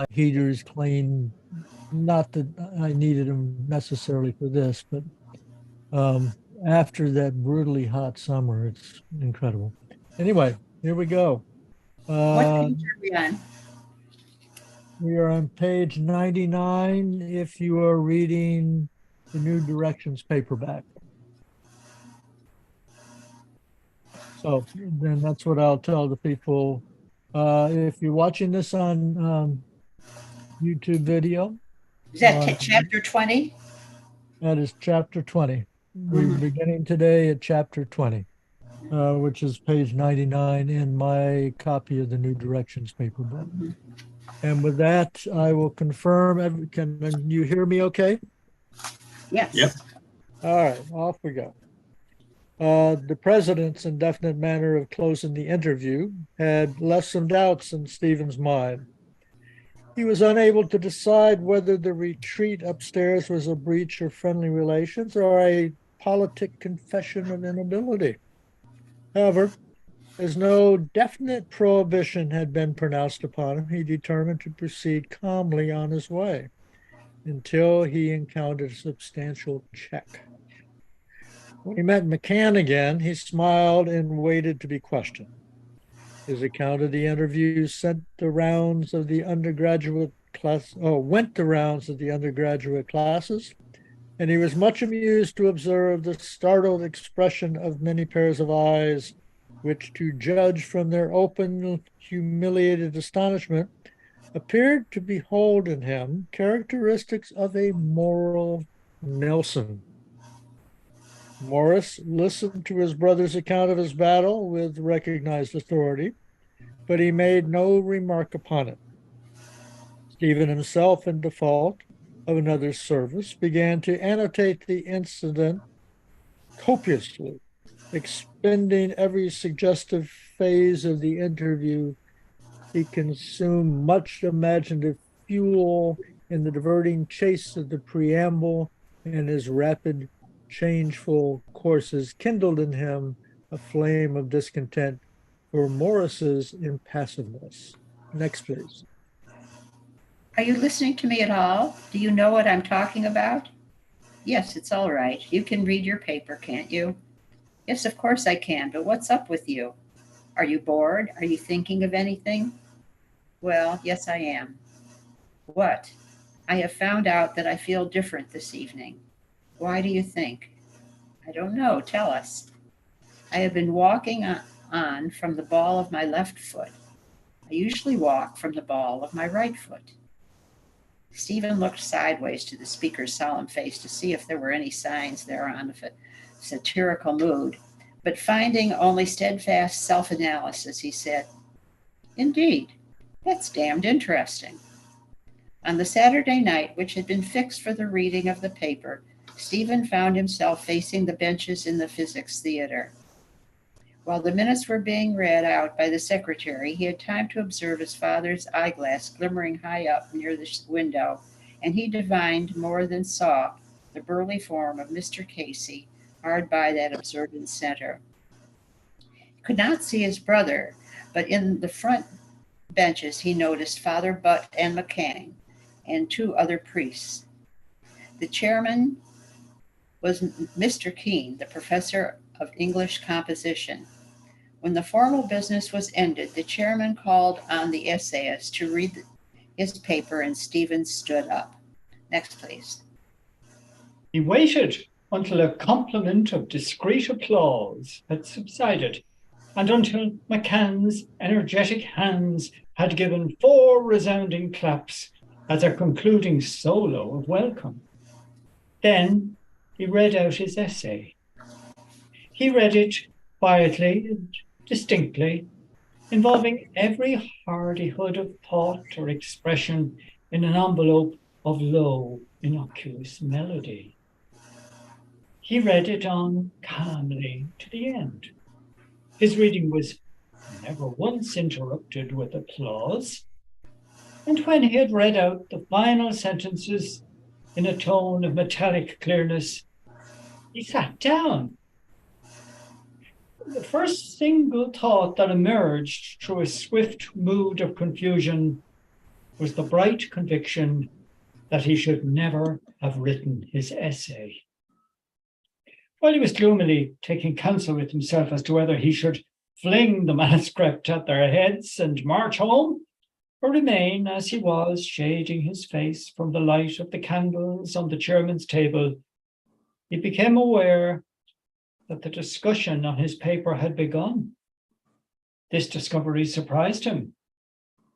heaters clean. Not that I needed them necessarily for this, but um, after that brutally hot summer, it's incredible. Anyway, here we go. What Uh, page are we on? we are on page 99 if you are reading the New Directions paperback. So then that's what I'll tell the people. If you're watching this on YouTube video, Is that uh, chapter 20? that is chapter 20. We're Mm-hmm. beginning today at chapter 20, which is page 99 in my copy of the New Directions paperback. And with that, I will confirm. Can you hear me okay? Yes. Yep. All right, off we go. The president's indefinite manner of closing the interview had left some doubts in Stephen's mind. He was unable to decide whether the retreat upstairs was a breach of friendly relations or a politic confession of inability. However, as no definite prohibition had been pronounced upon him, he determined to proceed calmly on his way until he encountered a substantial check. When he met McCann again, he smiled and waited to be questioned. His account of the interview sent the rounds of the undergraduate class, went the rounds of the undergraduate classes, and he was much amused to observe the startled expression of many pairs of eyes, which, to judge from their open, humiliated astonishment, appeared to behold in him characteristics of a moral Nelson. Morris listened to his brother's account of his battle with recognized authority, but he made no remark upon it. Stephen himself, in default of another's service, began to annotate the incident copiously, expending every suggestive phase of the interview. He consumed much imaginative fuel in the diverting chase of the preamble, and his rapid, changeful courses kindled in him a flame of discontent for Morris's impassiveness. Next, please. Are you listening to me at all? Do you know what I'm talking about? Yes, it's all right. You can read your paper, can't you? Yes, of course I can, but what's up with you? Are you bored? Are you thinking of anything? Well, yes, I am. What? I have found out that I feel different this evening. Why do you think? I don't know. Tell us. I have been walking on from the ball of my left foot. I usually walk from the ball of my right foot. Stephen looked sideways to the speaker's solemn face to see if there were any signs thereon of a satirical mood, but finding only steadfast self analysis, he said, Indeed, that's damned interesting. On the Saturday night, which had been fixed for the reading of the paper, Stephen found himself facing the benches in the physics theater. While the minutes were being read out by the secretary, he had time to observe his father's eyeglass glimmering high up near the window, and he divined more than saw the burly form of Mr. Casey hard by that observant center. He could not see his brother, but in the front benches he noticed Father Butt and McCann and two other priests. The chairman was Mr. Keene, the professor of English composition. When the formal business was ended, the chairman called on the essayist to read his paper, and Stephen stood up. Next, please. He waited until a complement of discreet applause had subsided, and until McCann's energetic hands had given 4 resounding claps as a concluding solo of welcome. Then he read out his essay. He read it quietly and distinctly, involving every hardihood of thought or expression in an envelope of low, innocuous melody. He read it on calmly to the end. His reading was never once interrupted with applause, and when he had read out the final sentences in a tone of metallic clearness, he sat down. The first single thought that emerged through a swift mood of confusion was the bright conviction that he should never have written his essay. While he was gloomily taking counsel with himself as to whether he should fling the manuscript at their heads and march home, or remain as he was, shading his face from the light of the candles on the chairman's table, he became aware that the discussion on his paper had begun. This discovery surprised him.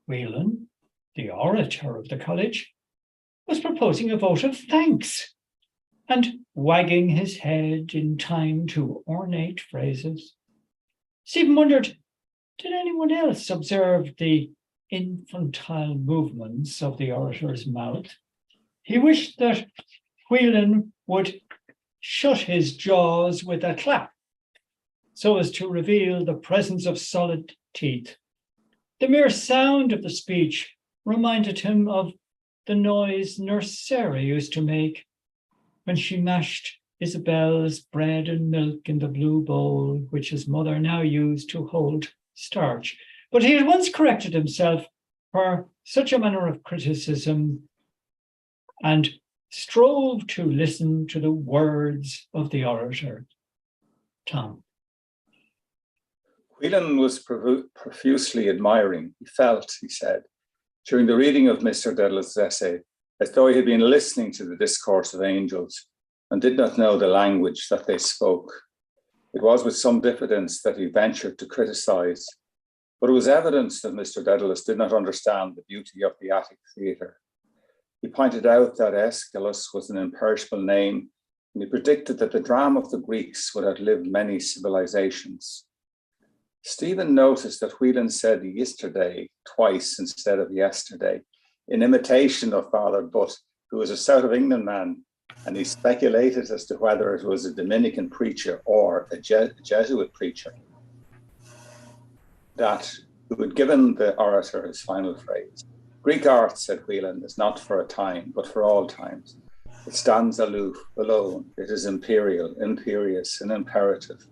Whelan, the orator of the college, was proposing a vote of thanks and wagging his head in time to ornate phrases. Stephen wondered, did anyone else observe the infantile movements of the orator's mouth? He wished that Whelan would shut his jaws with a clap so as to reveal the presence of solid teeth. The mere sound of the speech reminded him of the noise Nurse Sarah used to make when she mashed Isabel's bread and milk in the blue bowl, which his mother now used to hold starch. But he had once corrected himself for such a manner of criticism and strove to listen to the words of the orator. Tom. Whelan was profusely admiring. He felt, he said, during the reading of Mr. Dedalus' essay, as though he had been listening to the discourse of angels and did not know the language that they spoke. It was with some diffidence that he ventured to criticize, but it was evidence that Mr. Dedalus did not understand the beauty of the Attic theatre. He pointed out that Aeschylus was an imperishable name, and he predicted that the drama of the Greeks would outlive many civilizations. Stephen noticed that Whelan said yesterday twice instead of yesterday, in imitation of Father Butt, who was a South of England man, and he speculated as to whether it was a Dominican preacher or a Jesuit preacher who had given the orator his final phrase. Greek art, said Whelan, is not for a time, but for all times. It stands aloof, alone. It is imperial, imperious, and imperative.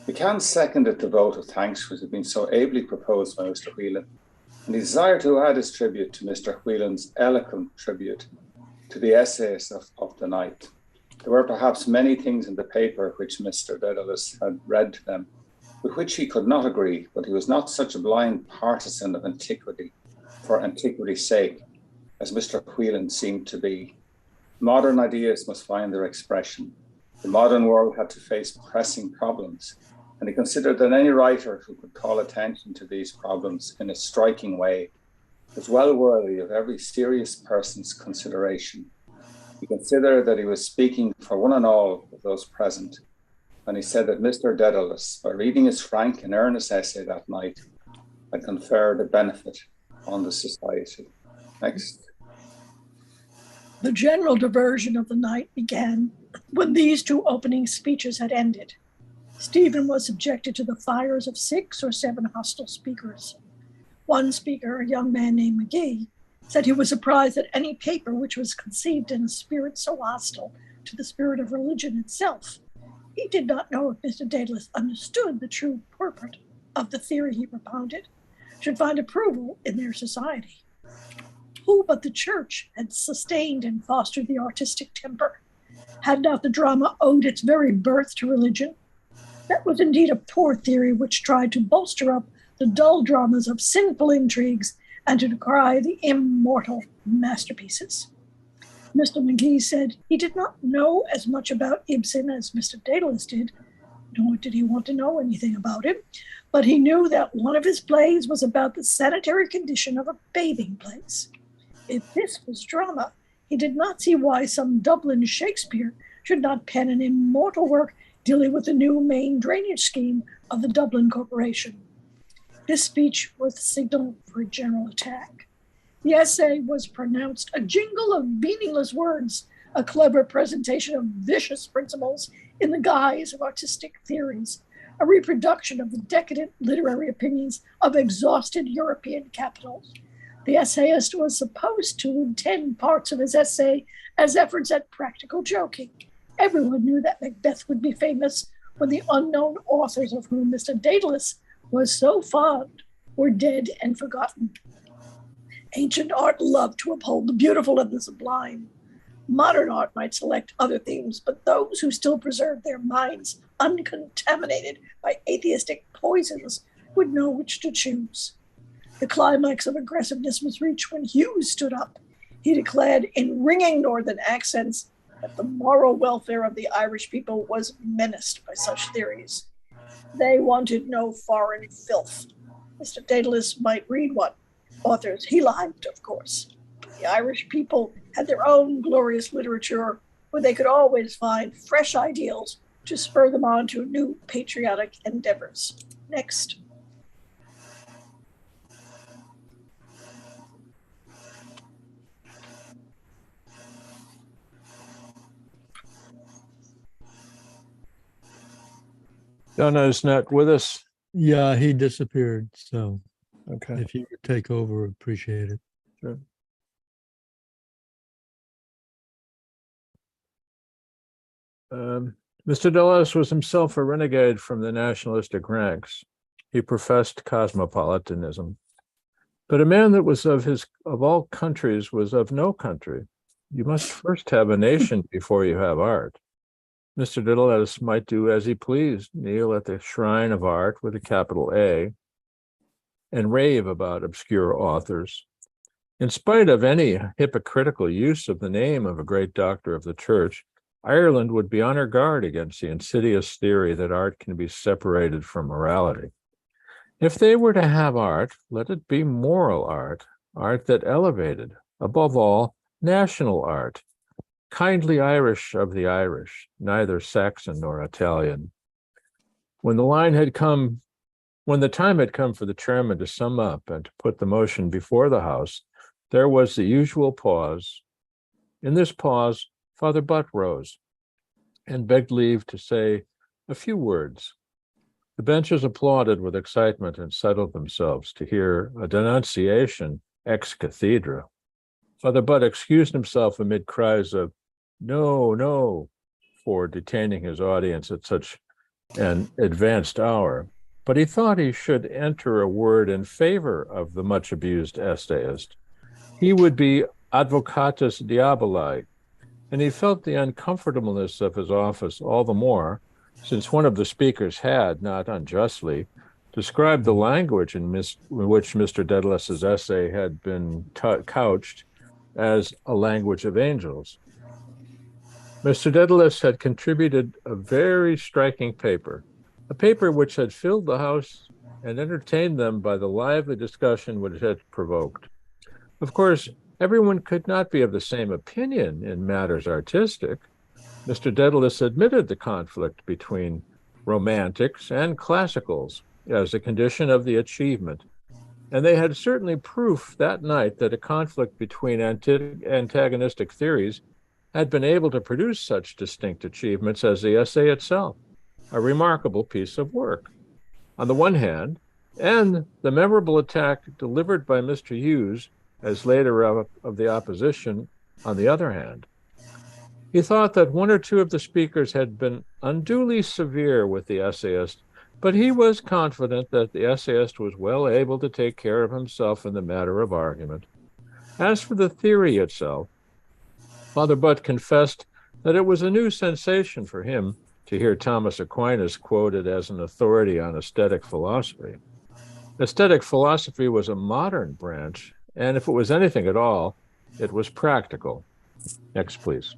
McCann seconded the vote of thanks which had been so ably proposed by Mr. Whelan, and he desired to add his tribute to Mr. Whelan's eloquent tribute to the essays of the night. There were perhaps many things in the paper which Mr. Dedalus had read to them, with which he could not agree, but he was not such a blind partisan of antiquity for antiquity's sake, as Mr. Whelan seemed to be. Modern ideas must find their expression. The modern world had to face pressing problems, and he considered that any writer who could call attention to these problems in a striking way was well worthy of every serious person's consideration. He considered that he was speaking for one and all of those present, and he said that Mr. Dedalus, by reading his frank and earnest essay that night, had conferred a benefit on the society. Next. The general diversion of the night began when these two opening speeches had ended. Stephen was subjected to the fires of 6 or 7 hostile speakers. One speaker, a young man named McGee, said he was surprised that any paper which was conceived in a spirit so hostile to the spirit of religion itself. He did not know if Mr. Dedalus understood the true purport of the theory he propounded, should find approval in their society. Who but the church had sustained and fostered the artistic temper? Had not the drama owed its very birth to religion? That was indeed a poor theory which tried to bolster up the dull dramas of sinful intrigues and to decry the immortal masterpieces. Mr. McGee said he did not know as much about Ibsen as Mr. Dedalus did, nor did he want to know anything about him, but he knew that one of his plays was about the sanitary condition of a bathing place. If this was drama, he did not see why some Dublin Shakespeare should not pen an immortal work dealing with the new main drainage scheme of the Dublin Corporation. This speech was the signal for a general attack. The essay was pronounced a jingle of meaningless words, a clever presentation of vicious principles in the guise of artistic theories, a reproduction of the decadent literary opinions of exhausted European capitals. The essayist was supposed to intend parts of his essay as efforts at practical joking. Everyone knew that Macbeth would be famous when the unknown authors of whom Mr. Dedalus was so fond were dead and forgotten. Ancient art loved to uphold the beautiful and the sublime. Modern art might select other themes, but those who still preserve their minds uncontaminated by atheistic poisons would know which to choose. The climax of aggressiveness was reached when Hughes stood up. He declared in ringing northern accents that the moral welfare of the Irish people was menaced by such theories. They wanted no foreign filth. Mr. Daedalus might read what authors he liked, of course. The Irish people had their own glorious literature where they could always find fresh ideals to spur them on to new patriotic endeavors. Next. Donna is not with us. Yeah, he disappeared. So Okay. if you would take over, appreciate it. Sure. Mr. Dulles was himself a renegade from the nationalistic ranks. He professed cosmopolitanism, but a man that was of all countries was of no country. You must first have a nation before you have art. Mr. Dulles might do as he pleased, kneel at the shrine of art with a capital A, and rave about obscure authors. In spite of any hypocritical use of the name of a great doctor of the church, Ireland would be on her guard against the insidious theory that art can be separated from morality. If they were to have art, let it be moral art, art that elevated, above all, national art, kindly Irish of the Irish, neither Saxon nor Italian. When the time had come for the chairman to sum up and to put the motion before the House, there was the usual pause. In this pause, Father Butt rose and begged leave to say a few words. The benches applauded with excitement and settled themselves to hear a denunciation ex cathedra. Father Butt excused himself amid cries of "No, no," for detaining his audience at such an advanced hour, but he thought he should enter a word in favor of the much abused essayist. He would be advocatus diaboli, and he felt the uncomfortableness of his office all the more, since one of the speakers had, not unjustly, described the language in which Mr. Daedalus's essay had been couched as a language of angels. Mr. Daedalus had contributed a very striking paper, a paper which had filled the House and entertained them by the lively discussion which it had provoked. Of course, everyone could not be of the same opinion in matters artistic. Mr. Daedalus admitted the conflict between romantics and classicals as a condition of the achievement, and they had certainly proof that night that a conflict between antagonistic theories had been able to produce such distinct achievements as the essay itself, a remarkable piece of work, on the one hand, and the memorable attack delivered by Mr. Hughes as leader of the opposition, on the other hand. He thought that one or two of the speakers had been unduly severe with the essayist, but he was confident that the essayist was well able to take care of himself in the matter of argument. As for the theory itself, Father Butt confessed that it was a new sensation for him to hear Thomas Aquinas quoted as an authority on aesthetic philosophy. Aesthetic philosophy was a modern branch, and if it was anything at all, it was practical. Next, please.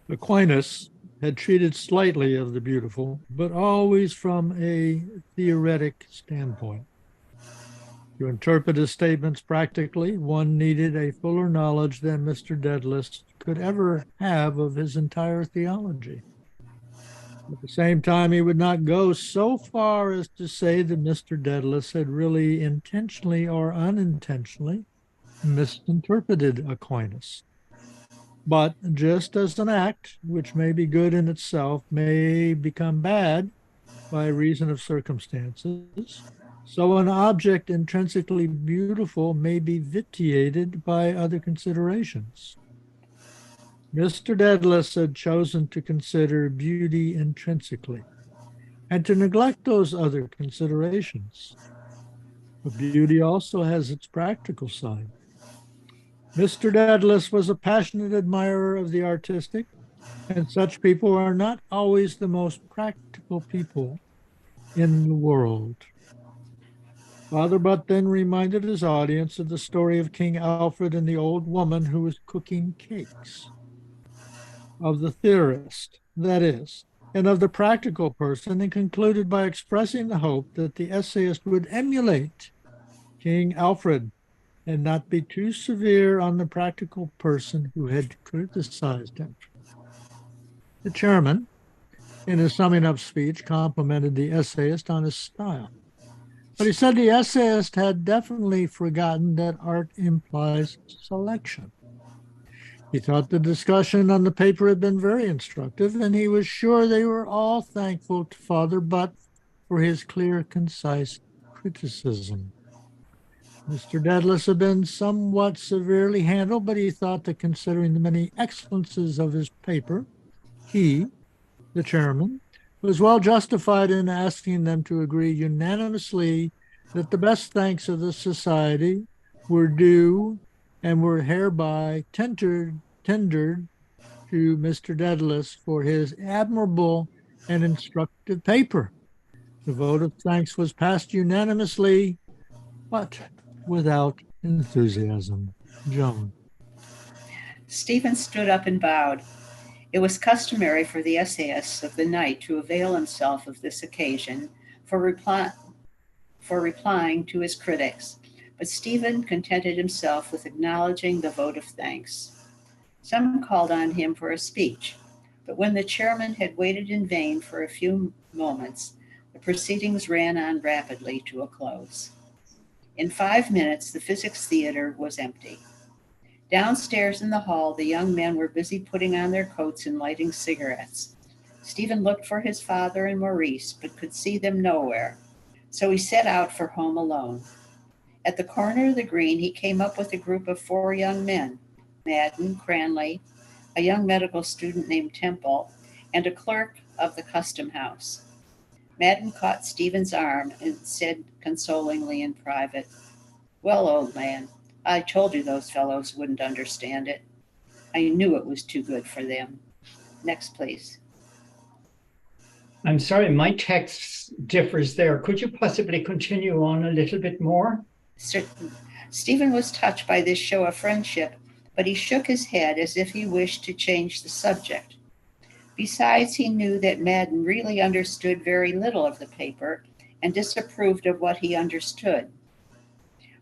Aquinas had treated slightly of the beautiful, but always from a theoretic standpoint. To interpret his statements practically, one needed a fuller knowledge than Mr. Daedalus could ever have of his entire theology. At the same time, he would not go so far as to say that Mr. Daedalus had really intentionally or unintentionally misinterpreted Aquinas. But just as an act, which may be good in itself, may become bad by reason of circumstances, so an object intrinsically beautiful may be vitiated by other considerations. Mr. Daedalus had chosen to consider beauty intrinsically and to neglect those other considerations. But beauty also has its practical side. Mr. Dedalus was a passionate admirer of the artistic, and such people are not always the most practical people in the world. Father Butt then reminded his audience of the story of King Alfred and the old woman who was cooking cakes, of the theorist, that is, and of the practical person, and concluded by expressing the hope that the essayist would emulate King Alfred and not be too severe on the practical person who had criticized him. The chairman, in his summing up speech, complimented the essayist on his style. But he said the essayist had definitely forgotten that art implies selection. He thought the discussion on the paper had been very instructive, and he was sure they were all thankful to Father Butt for his clear, concise criticism. Mr. Dedalus had been somewhat severely handled, but he thought that considering the many excellences of his paper, he, the chairman, was well justified in asking them to agree unanimously that the best thanks of the society were due and were hereby tendered to Mr. Dedalus for his admirable and instructive paper. The vote of thanks was passed unanimously, but without enthusiasm. Joan. Stephen stood up and bowed. It was customary for the essayist of the night to avail himself of this occasion for replying to his critics, but Stephen contented himself with acknowledging the vote of thanks. Some called on him for a speech, but when the chairman had waited in vain for a few moments, the proceedings ran on rapidly to a close. In 5 minutes, the Physics Theater was empty. Downstairs in the hall, the young men were busy putting on their coats and lighting cigarettes. Stephen looked for his father and Maurice, but could see them nowhere, so he set out for home alone. At the corner of the green, he came up with a group of 4 young men, Madden, Cranley, a young medical student named Temple, and a clerk of the custom house. Madden caught Stephen's arm and said consolingly in private, "Well, old man, I told you those fellows wouldn't understand it. I knew it was too good for them." Next, please. I'm sorry, my text differs there. Could you possibly continue on a little bit more? Stephen was touched by this show of friendship, but he shook his head as if he wished to change the subject. Besides, he knew that Madden really understood very little of the paper and disapproved of what he understood.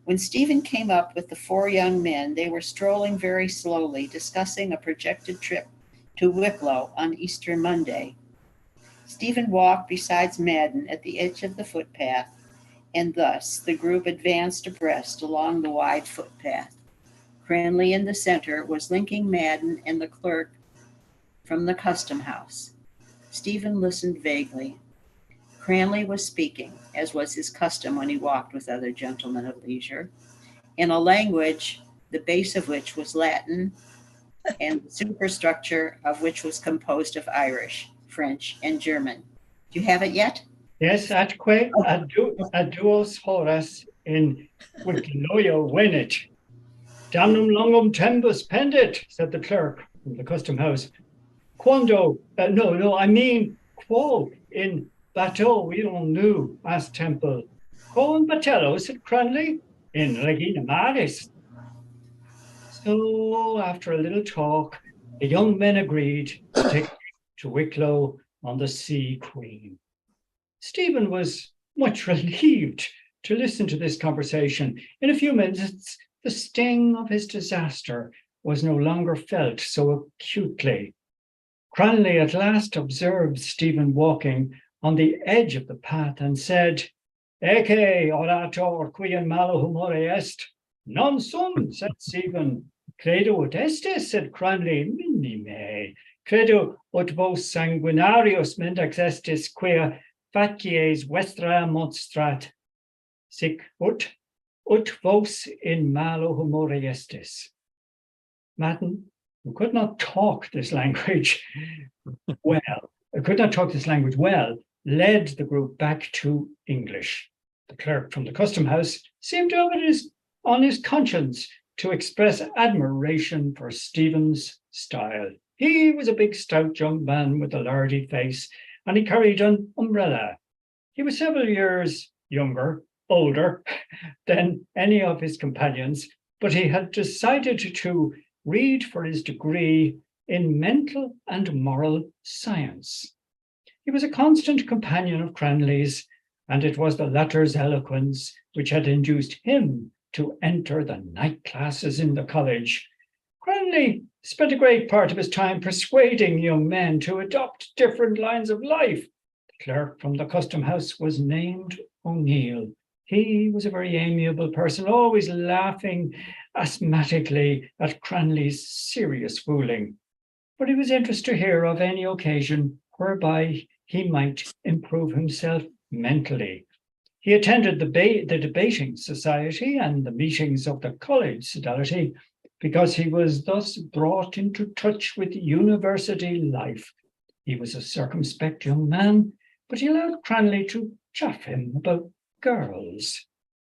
When Stephen came up with the 4 young men, they were strolling very slowly, discussing a projected trip to Wicklow on Easter Monday. Stephen walked beside Madden at the edge of the footpath, and thus the group advanced abreast along the wide footpath. Cranley in the center was linking Madden and the clerk from the custom house. Stephen listened vaguely. Cranley was speaking, as was his custom when he walked with other gentlemen of leisure, in a language the base of which was Latin and the superstructure of which was composed of Irish, French, and German. Do you have it yet? Yes, atque ad duos horas in Wicklow venit. Damnum longum tempus pendit, said the clerk from the custom house. Quo in Bateau idum nu, asked Temple. Quo in Batello, said Cranley, in Regina Maris. So, after a little talk, the young men agreed to take to Wicklow on the Sea Queen. Stephen was much relieved to listen to this conversation. In a few minutes, the sting of his disaster was no longer felt so acutely. Cranley at last observed Stephen walking on the edge of the path and said, "Ecce orator qui in malo humore est." "Non sum," said Stephen. "Credo ut estis," said Cranley. "Mini me. Credo ut vos sanguinarius mendax estis quia facies vestra monstrat. Sic ut vos in malo humore estis." Madden, who could not talk this language well, led the group back to English. The clerk from the custom house seemed to have it on his conscience to express admiration for Stephen's style. He was a big, stout young man with a lardy face, and he carried an umbrella. He was several years older than any of his companions, but he had decided to read for his degree in mental and moral science. He was a constant companion of Cranley's, and it was the latter's eloquence which had induced him to enter the night classes in the college. Cranley spent a great part of his time persuading young men to adopt different lines of life. The clerk from the custom house was named O'Neill. He was a very amiable person, always laughing asthmatically at Cranley's serious fooling. But he was interested to hear of any occasion whereby he might improve himself mentally. He attended the debating society and the meetings of the college sodality because he was thus brought into touch with university life. He was a circumspect young man, but he allowed Cranley to chaff him about girls.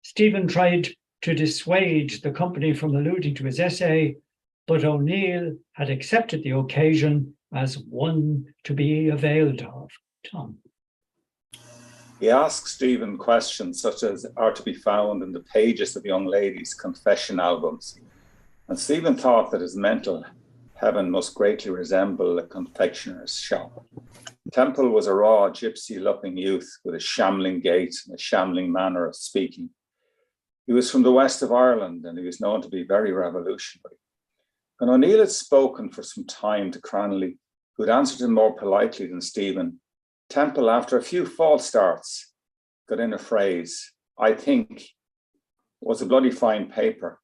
Stephen tried to dissuade the company from alluding to his essay, but O'Neill had accepted the occasion as one to be availed of. Tom. He asked Stephen questions such as are to be found in the pages of young ladies' confession albums. And Stephen thought that his mental heaven must greatly resemble a confectioner's shop. Temple was a raw, gypsy-looking youth with a shambling gait and a shambling manner of speaking. He was from the west of Ireland, and he was known to be very revolutionary. When O'Neill had spoken for some time to Cranley, who had answered him more politely than Stephen, Temple, after a few false starts, got in a phrase, I think, was a bloody fine paper.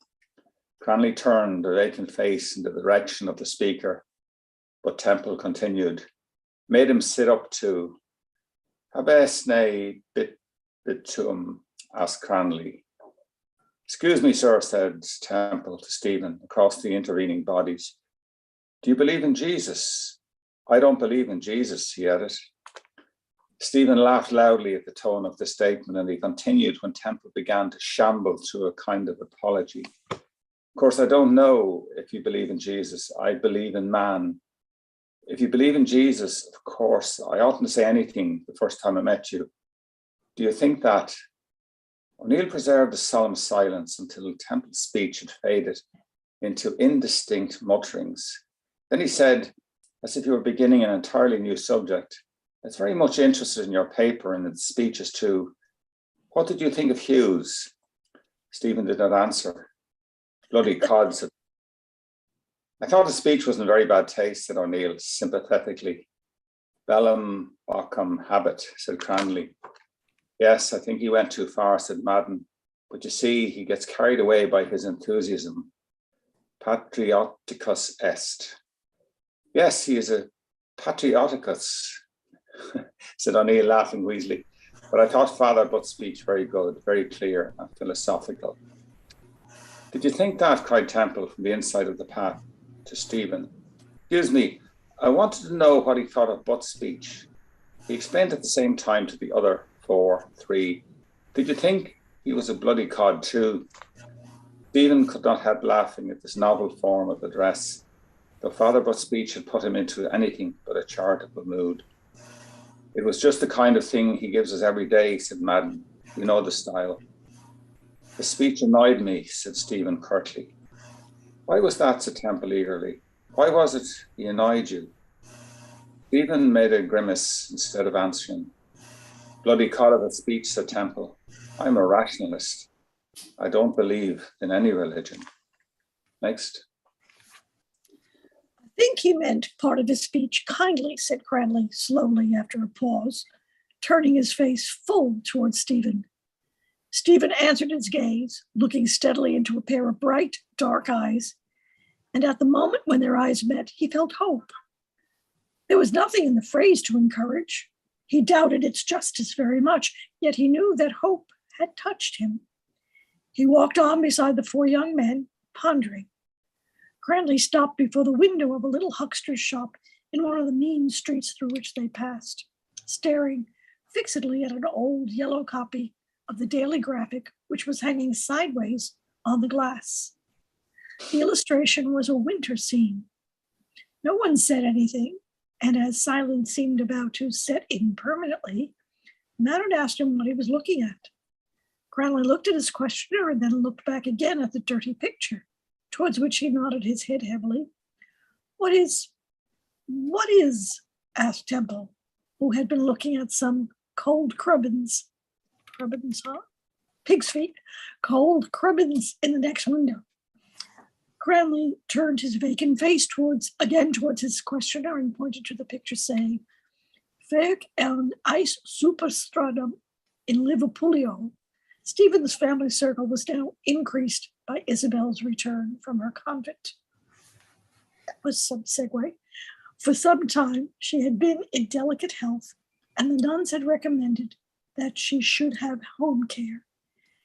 Cranley turned a vacant face in the direction of the speaker, but Temple continued, made him sit up to, Habesne bit tuum, asked Cranley. Excuse me, sir, said Temple to Stephen across the intervening bodies. Do you believe in Jesus? I don't believe in Jesus, he added. Stephen laughed loudly at the tone of the statement, and he continued when Temple began to shamble through a kind of apology. Of course, I don't know if you believe in Jesus. I believe in man. If you believe in Jesus, of course, I oughtn't to say anything the first time I met you. Do you think that? O'Neill preserved a solemn silence until Temple's speech had faded into indistinct mutterings. Then he said, as if you were beginning an entirely new subject, it's very much interested in your paper and its speeches too. What did you think of Hughes? Stephen did not answer. Bloody cod, said. I thought his speech was in very bad taste, said O'Neill sympathetically. Bellum Bochum habit, said Cranley. Yes, I think he went too far, said Madden. But you see, he gets carried away by his enthusiasm. Patrioticus est. Yes, he is a patrioticus, said O'Neill, laughing wheezily. But I thought Father Butt's speech very good, very clear and philosophical. Did you think that? Cried Temple from the inside of the path to Stephen. Excuse me, I wanted to know what he thought of Butt's speech. He explained at the same time to the other 3. Did you think he was a bloody cod too? Stephen could not help laughing at this novel form of address, though Father Butt's speech had put him into anything but a charitable mood. It was just the kind of thing he gives us every day, said Madden. You know the style. The speech annoyed me, said Stephen curtly. Why was that? Said Temple eagerly. Why was it he annoyed you? Stephen made a grimace instead of answering. Bloody cod of a speech, said Temple. I'm a rationalist. I don't believe in any religion. Next. I think he meant part of his speech kindly, said Cranley slowly after a pause, turning his face full towards Stephen. Stephen answered his gaze, looking steadily into a pair of bright, dark eyes, and at the moment when their eyes met, he felt hope. There was nothing in the phrase to encourage. He doubted its justice very much, yet he knew that hope had touched him. He walked on beside the 4 young men, pondering. Cranley stopped before the window of a little huckster's shop in one of the mean streets through which they passed, staring fixedly at an old yellow copy of the Daily Graphic, which was hanging sideways on the glass. The illustration was a winter scene. No one said anything, and as silence seemed about to set in permanently, Maynard asked him what he was looking at. Cranley looked at his questioner and then looked back again at the dirty picture, towards which he nodded his head heavily. What is, asked Temple, who had been looking at some cold crubbins, pig's feet, cold crubbins in the next window. Cranley turned his vacant face towards his questioner and pointed to the picture, saying, "Werk en ice superstradum in Liverpoolio." Stephen's family circle was now increased by Isabel's return from her convent. That was some segue. For some time, she had been in delicate health, and the nuns had recommended that she should have home care.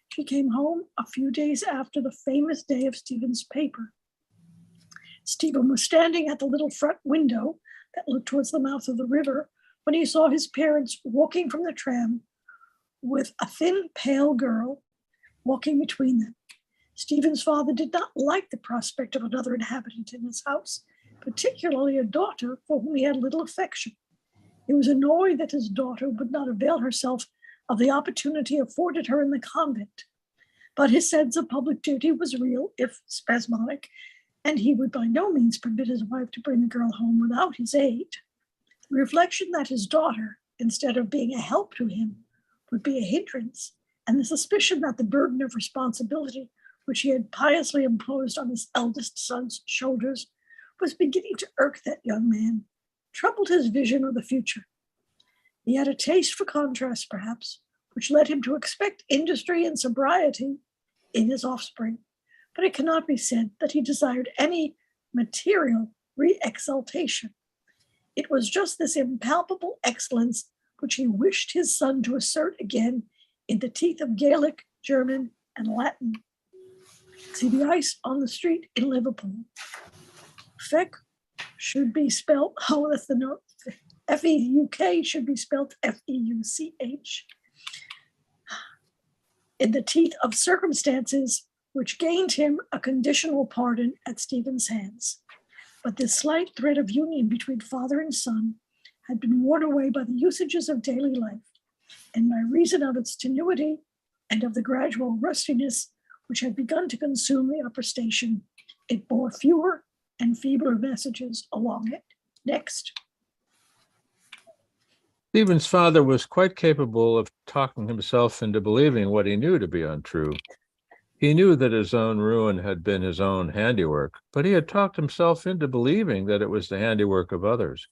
She came home a few days after the famous day of Stephen's paper. Stephen was standing at the little front window that looked towards the mouth of the river when he saw his parents walking from the tram with a thin, pale girl walking between them. Stephen's father did not like the prospect of another inhabitant in his house, particularly a daughter for whom he had little affection. He was annoyed that his daughter would not avail herself of the opportunity afforded her in the convent. But his sense of public duty was real, if spasmodic, and he would by no means permit his wife to bring the girl home without his aid. The reflection that his daughter, instead of being a help to him, would be a hindrance, and the suspicion that the burden of responsibility which he had piously imposed on his eldest son's shoulders was beginning to irk that young man, troubled his vision of the future. He had a taste for contrast, perhaps, which led him to expect industry and sobriety in his offspring, but it cannot be said that he desired any material re-exaltation. It was just this impalpable excellence which he wished his son to assert again in the teeth of Gaelic, German, and Latin. See the ice on the street in Liverpool. Feck should be spelled, oh, that's the note. F-E-U-K should be spelled F-E-U-C-H. In the teeth of circumstances which gained him a conditional pardon at Stephen's hands. But this slight thread of union between father and son had been worn away by the usages of daily life, and by reason of its tenuity and of the gradual rustiness which had begun to consume the upper station, it bore fewer and feebler messages along it. Next. Stephen's father was quite capable of talking himself into believing what he knew to be untrue. He knew that his own ruin had been his own handiwork, but he had talked himself into believing that it was the handiwork of others.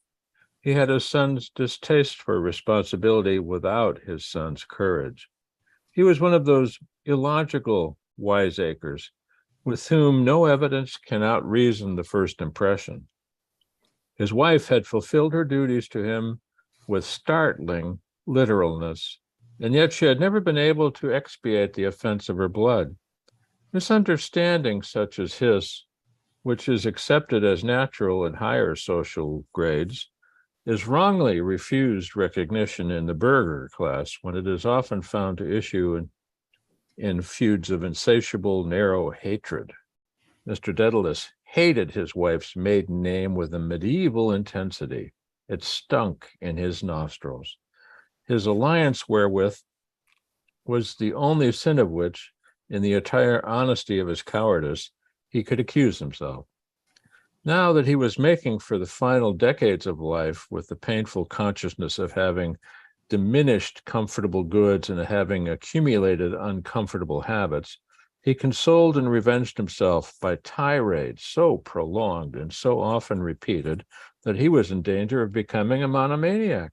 He had his son's distaste for responsibility without his son's courage. He was one of those illogical wiseacres with whom no evidence can outreason the first impression. His wife had fulfilled her duties to him with startling literalness, and yet she had never been able to expiate the offense of her blood. Misunderstanding such as his, which is accepted as natural in higher social grades, is wrongly refused recognition in the burgher class when it is often found to issue in feuds of insatiable, narrow hatred. Mr. Dedalus hated his wife's maiden name with a medieval intensity. It stunk in his nostrils. His alliance wherewith was the only sin of which, in the entire honesty of his cowardice, he could accuse himself. Now that he was making for the final decades of life with the painful consciousness of having diminished comfortable goods and having accumulated uncomfortable habits, he consoled and revenged himself by tirades so prolonged and so often repeated that he was in danger of becoming a monomaniac.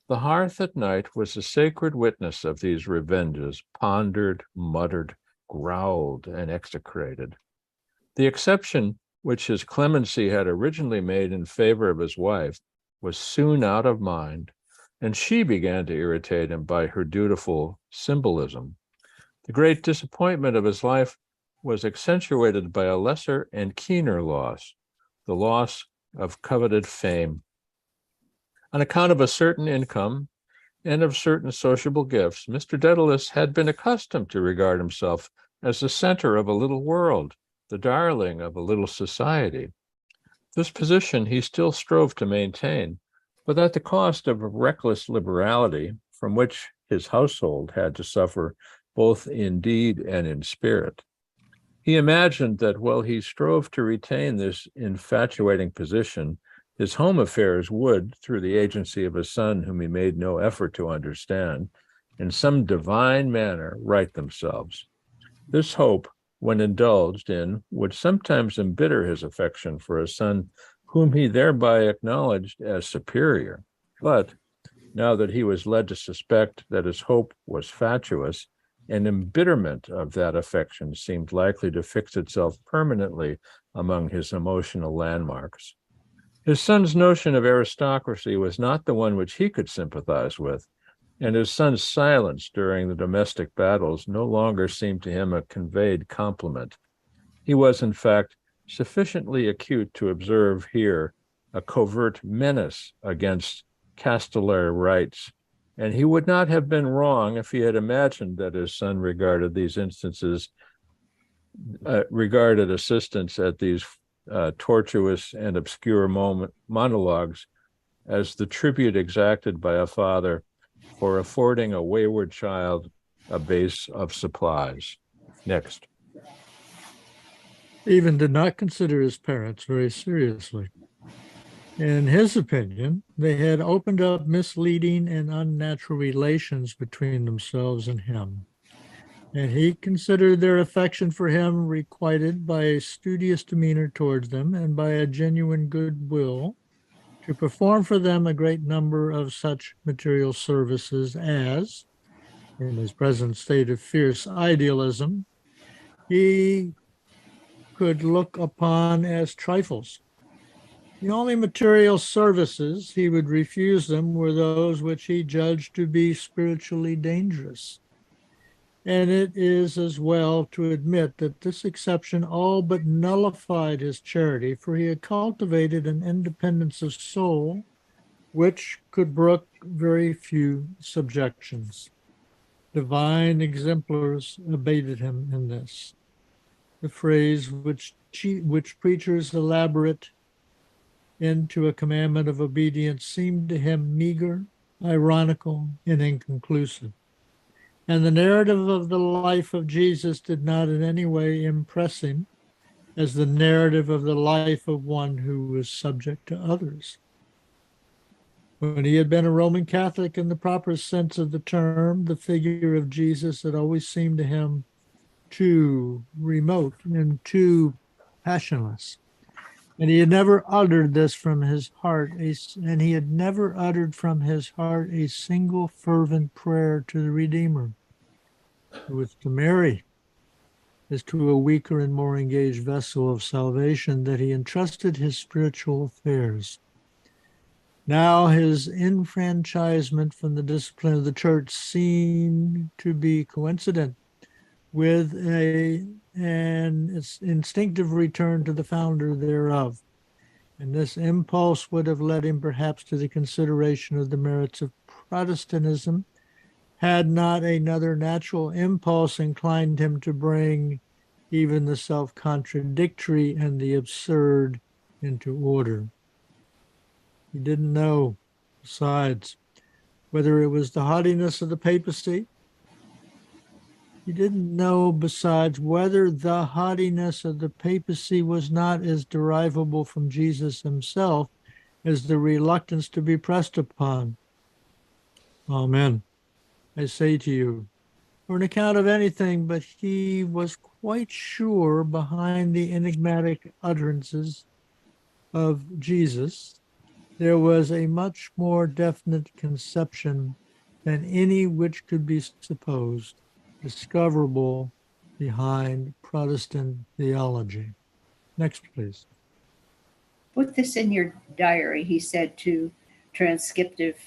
The hearth at night was a sacred witness of these revenges, pondered, muttered, growled, and execrated. The exception which his clemency had originally made in favor of his wife was soon out of mind, and she began to irritate him by her dutiful symbolism. The great disappointment of his life was accentuated by a lesser and keener loss, the loss of coveted fame. On account of a certain income and of certain sociable gifts, Mr. Dedalus had been accustomed to regard himself as the center of a little world, the darling of a little society. This position he still strove to maintain, but at the cost of a reckless liberality from which his household had to suffer both in deed and in spirit. He imagined that while he strove to retain this infatuating position, his home affairs would, through the agency of a son whom he made no effort to understand, in some divine manner right themselves. This hope, when indulged in, would sometimes embitter his affection for a son whom he thereby acknowledged as superior. But now that he was led to suspect that his hope was fatuous, an embitterment of that affection seemed likely to fix itself permanently among his emotional landmarks. His son's notion of aristocracy was not the one which he could sympathize with, and his son's silence during the domestic battles no longer seemed to him a conveyed compliment. He was, in fact, sufficiently acute to observe here a covert menace against Castelar rights, and he would not have been wrong if he had imagined that his son regarded these instances, regarded assistance at these tortuous and obscure monologues as the tribute exacted by a father for affording a wayward child a base of supplies. Next. Stephen did not consider his parents very seriously. In his opinion, they had opened up misleading and unnatural relations between themselves and him, and he considered their affection for him requited by a studious demeanor towards them and by a genuine goodwill to perform for them a great number of such material services as, in his present state of fierce idealism, he could look upon as trifles. The only material services he would refuse them were those which he judged to be spiritually dangerous. And it is as well to admit that this exception all but nullified his charity, for he had cultivated an independence of soul which could brook very few subjections. Divine exemplars abated him in this. The phrase which preachers elaborate into a commandment of obedience seemed to him meager, ironical, and inconclusive. And the narrative of the life of Jesus did not in any way impress him as the narrative of the life of one who was subject to others. When he had been a Roman Catholic in the proper sense of the term, the figure of Jesus had always seemed to him too remote and too passionless. And he had never uttered this from his heart, and he had never uttered from his heart a single fervent prayer to the Redeemer. It was to Mary, as to a weaker and more engaged vessel of salvation, that he entrusted his spiritual affairs. Now his enfranchisement from the discipline of the church seemed to be coincident with an instinctive return to the founder thereof. And this impulse would have led him perhaps to the consideration of the merits of Protestantism, had not another natural impulse inclined him to bring even the self-contradictory and the absurd into order. He didn't know, besides, whether it was the haughtiness of the papacy. He didn't know, besides, whether the haughtiness of the papacy was not as derivable from Jesus himself as the reluctance to be pressed upon. Amen. I say to you, for an account of anything, but he was quite sure behind the enigmatic utterances of Jesus, there was a much more definite conception than any which could be supposed discoverable behind Protestant theology. Next, please. Put this in your diary, he said to transcriptive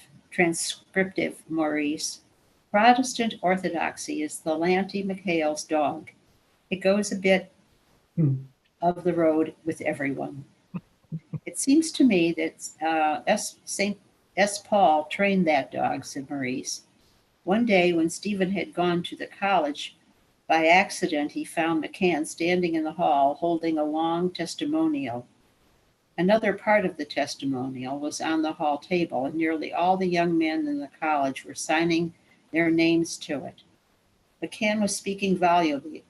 Maurice. Protestant orthodoxy is the Lanty McHale's dog. It goes a bit of the road with everyone. It seems to me that St. S. Paul trained that dog, said Maurice. One day when Stephen had gone to the college, by accident he found McCann standing in the hall holding a long testimonial. Another part of the testimonial was on the hall table, and nearly all the young men in the college were signing their names to it. McCann was speaking volubly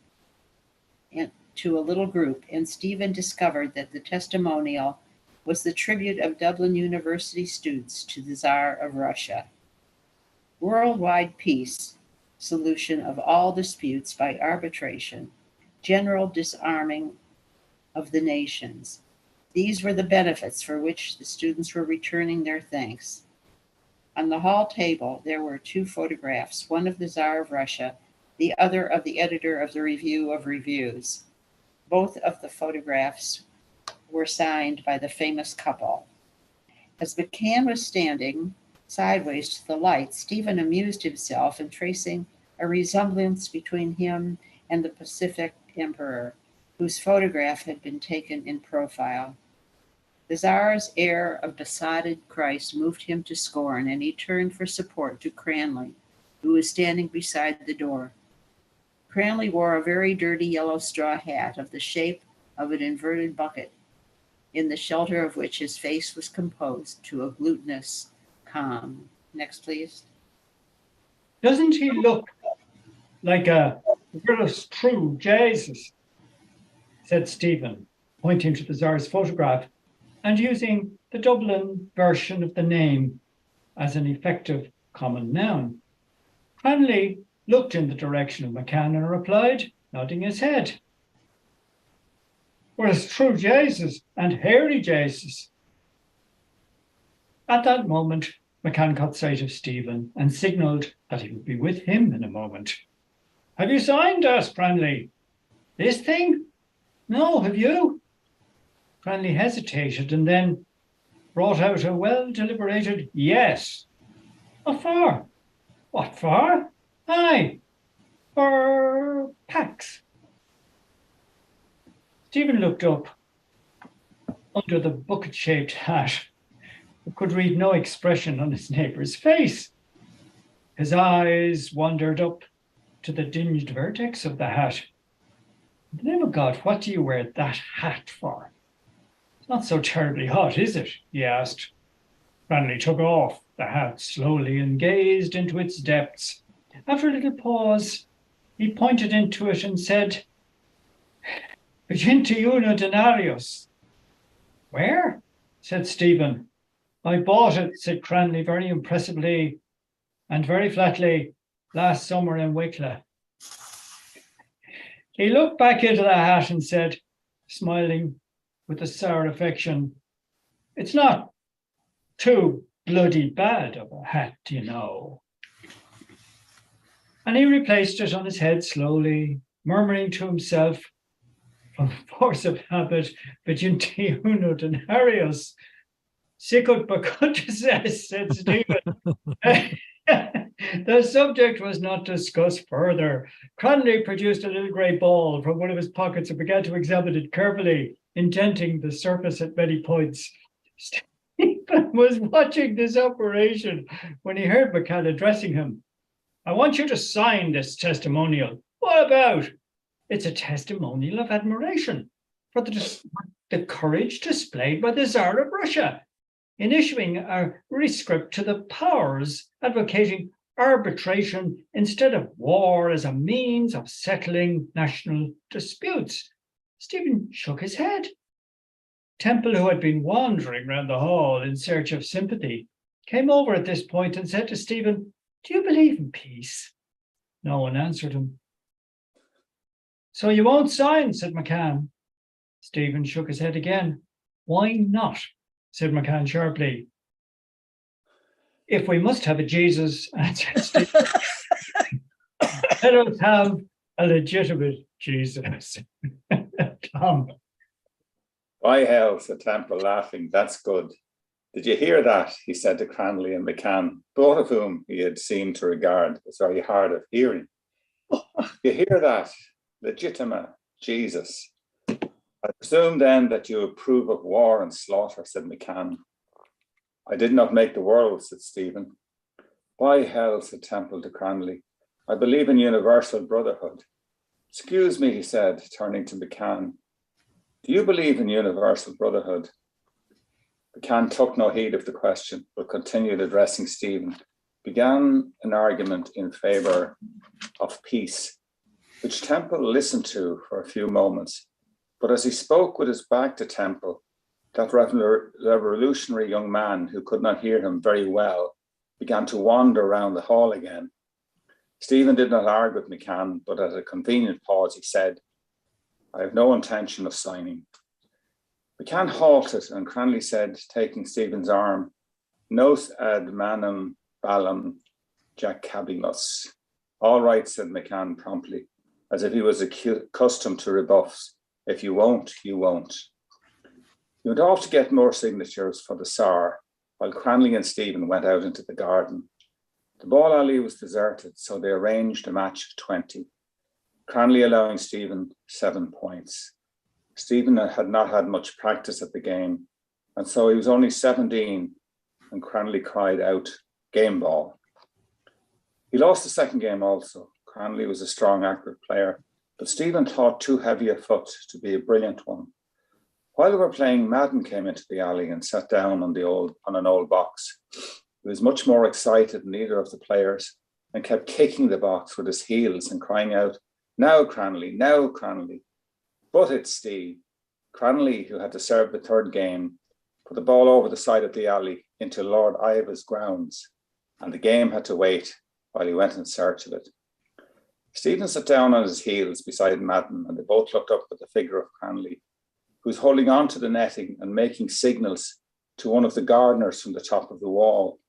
to a little group, and Stephen discovered that the testimonial was the tribute of Dublin University students to the Tsar of Russia. Worldwide peace, solution of all disputes by arbitration, general disarming of the nations. These were the benefits for which the students were returning their thanks. On the hall table, there were two photographs, one of the Tsar of Russia, the other of the editor of the Review of Reviews. Both of the photographs were signed by the famous couple. As McCann was standing sideways to the light, Stephen amused himself in tracing a resemblance between him and the Pacific Emperor, whose photograph had been taken in profile. The Tsar's air of besotted Christ moved him to scorn, and he turned for support to Cranley, who was standing beside the door. Cranley wore a very dirty yellow straw hat of the shape of an inverted bucket, in the shelter of which his face was composed to a glutinous calm. Next, please. Doesn't he look like a real true Jesus? Said Stephen, pointing to the Tsar's photograph and using the Dublin version of the name as an effective common noun. Cranley looked in the direction of McCann and replied, nodding his head. Whereas true Jesus and hairy Jesus. At that moment, McCann caught sight of Stephen and signalled that he would be with him in a moment. Have you signed? Asked Cranley. This thing? No, have you? Cranley hesitated and then brought out a well-deliberated yes. What for? What for? Aye, for Pax. Stephen looked up under the bucket-shaped hat, but could read no expression on his neighbour's face. His eyes wandered up to the dinged vertex of the hat. In the name of God, what do you wear that hat for? It's not so terribly hot, is it? He asked. Cranley took off the hat slowly and gazed into its depths. After a little pause, he pointed into it and said, 21 denarius. Where? Said Stephen. I bought it, said Cranley very impressively and very flatly last summer in Wicklow. He looked back into the hat and said, smiling with a sour affection, it's not too bloody bad of a hat, you know. And he replaced it on his head slowly, murmuring to himself, from force of habit, 21 denarius. Sicut bacchus, said Stephen. The subject was not discussed further. Cranley produced a little grey ball from one of his pockets and began to examine it carefully, indenting the surface at many points. Stephen was watching this operation when he heard McCann addressing him. I want you to sign this testimonial. What about? It's a testimonial of admiration for the courage displayed by the Tsar of Russia in issuing a rescript to the powers advocating arbitration instead of war as a means of settling national disputes. Stephen shook his head. Temple, who had been wandering round the hall in search of sympathy, came over at this point and said to Stephen, do you believe in peace? No one answered him. So you won't sign, said McCann. Stephen shook his head again. Why not? Said McCann sharply. If we must have a Jesus, answered Stephen, let us have a legitimate Jesus. Tom. By hell, said Temple, laughing. That's good. Did you hear that? He said to Cranley and McCann, both of whom he had seemed to regard as very hard of hearing. You hear that? Legitimate Jesus. I presume then that you approve of war and slaughter, said McCann. I did not make the world, said Stephen. By hell, said Temple to Cranley, I believe in universal brotherhood. Excuse me, he said, turning to McCann. Do you believe in universal brotherhood? McCann took no heed of the question, but continued addressing Stephen, began an argument in favour of peace, which Temple listened to for a few moments. But as he spoke with his back to Temple, that revolutionary young man who could not hear him very well began to wander around the hall again. Stephen did not argue with McCann, but at a convenient pause he said, I have no intention of signing. McCann halted, and Cranley said, taking Stephen's arm, Nos ad manum ballum jacabimus. All right, said McCann promptly, as if he was accustomed to rebuffs. If you won't, you won't. You went off to get more signatures for the SAR, while Cranley and Stephen went out into the garden. The ball alley was deserted, so they arranged a match of 20, Cranley allowing Stephen 7 points. Stephen had not had much practice at the game, and so he was only 17 when Cranley cried out, game ball. He lost the second game also. Cranley was a strong, accurate player, but Stephen thought too heavy a foot to be a brilliant one. While they were playing, Madden came into the alley and sat down on an old box. He was much more excited than either of the players and kept kicking the box with his heels and crying out, now Cranley, now Cranley. But it's Steve. Cranley, who had to serve the third game, put the ball over the side of the alley into Lord Iva's grounds, and the game had to wait while he went in search of it. Stephen sat down on his heels beside Madden, and they both looked up at the figure of Cranley, who was holding on to the netting and making signals to one of the gardeners from the top of the wall.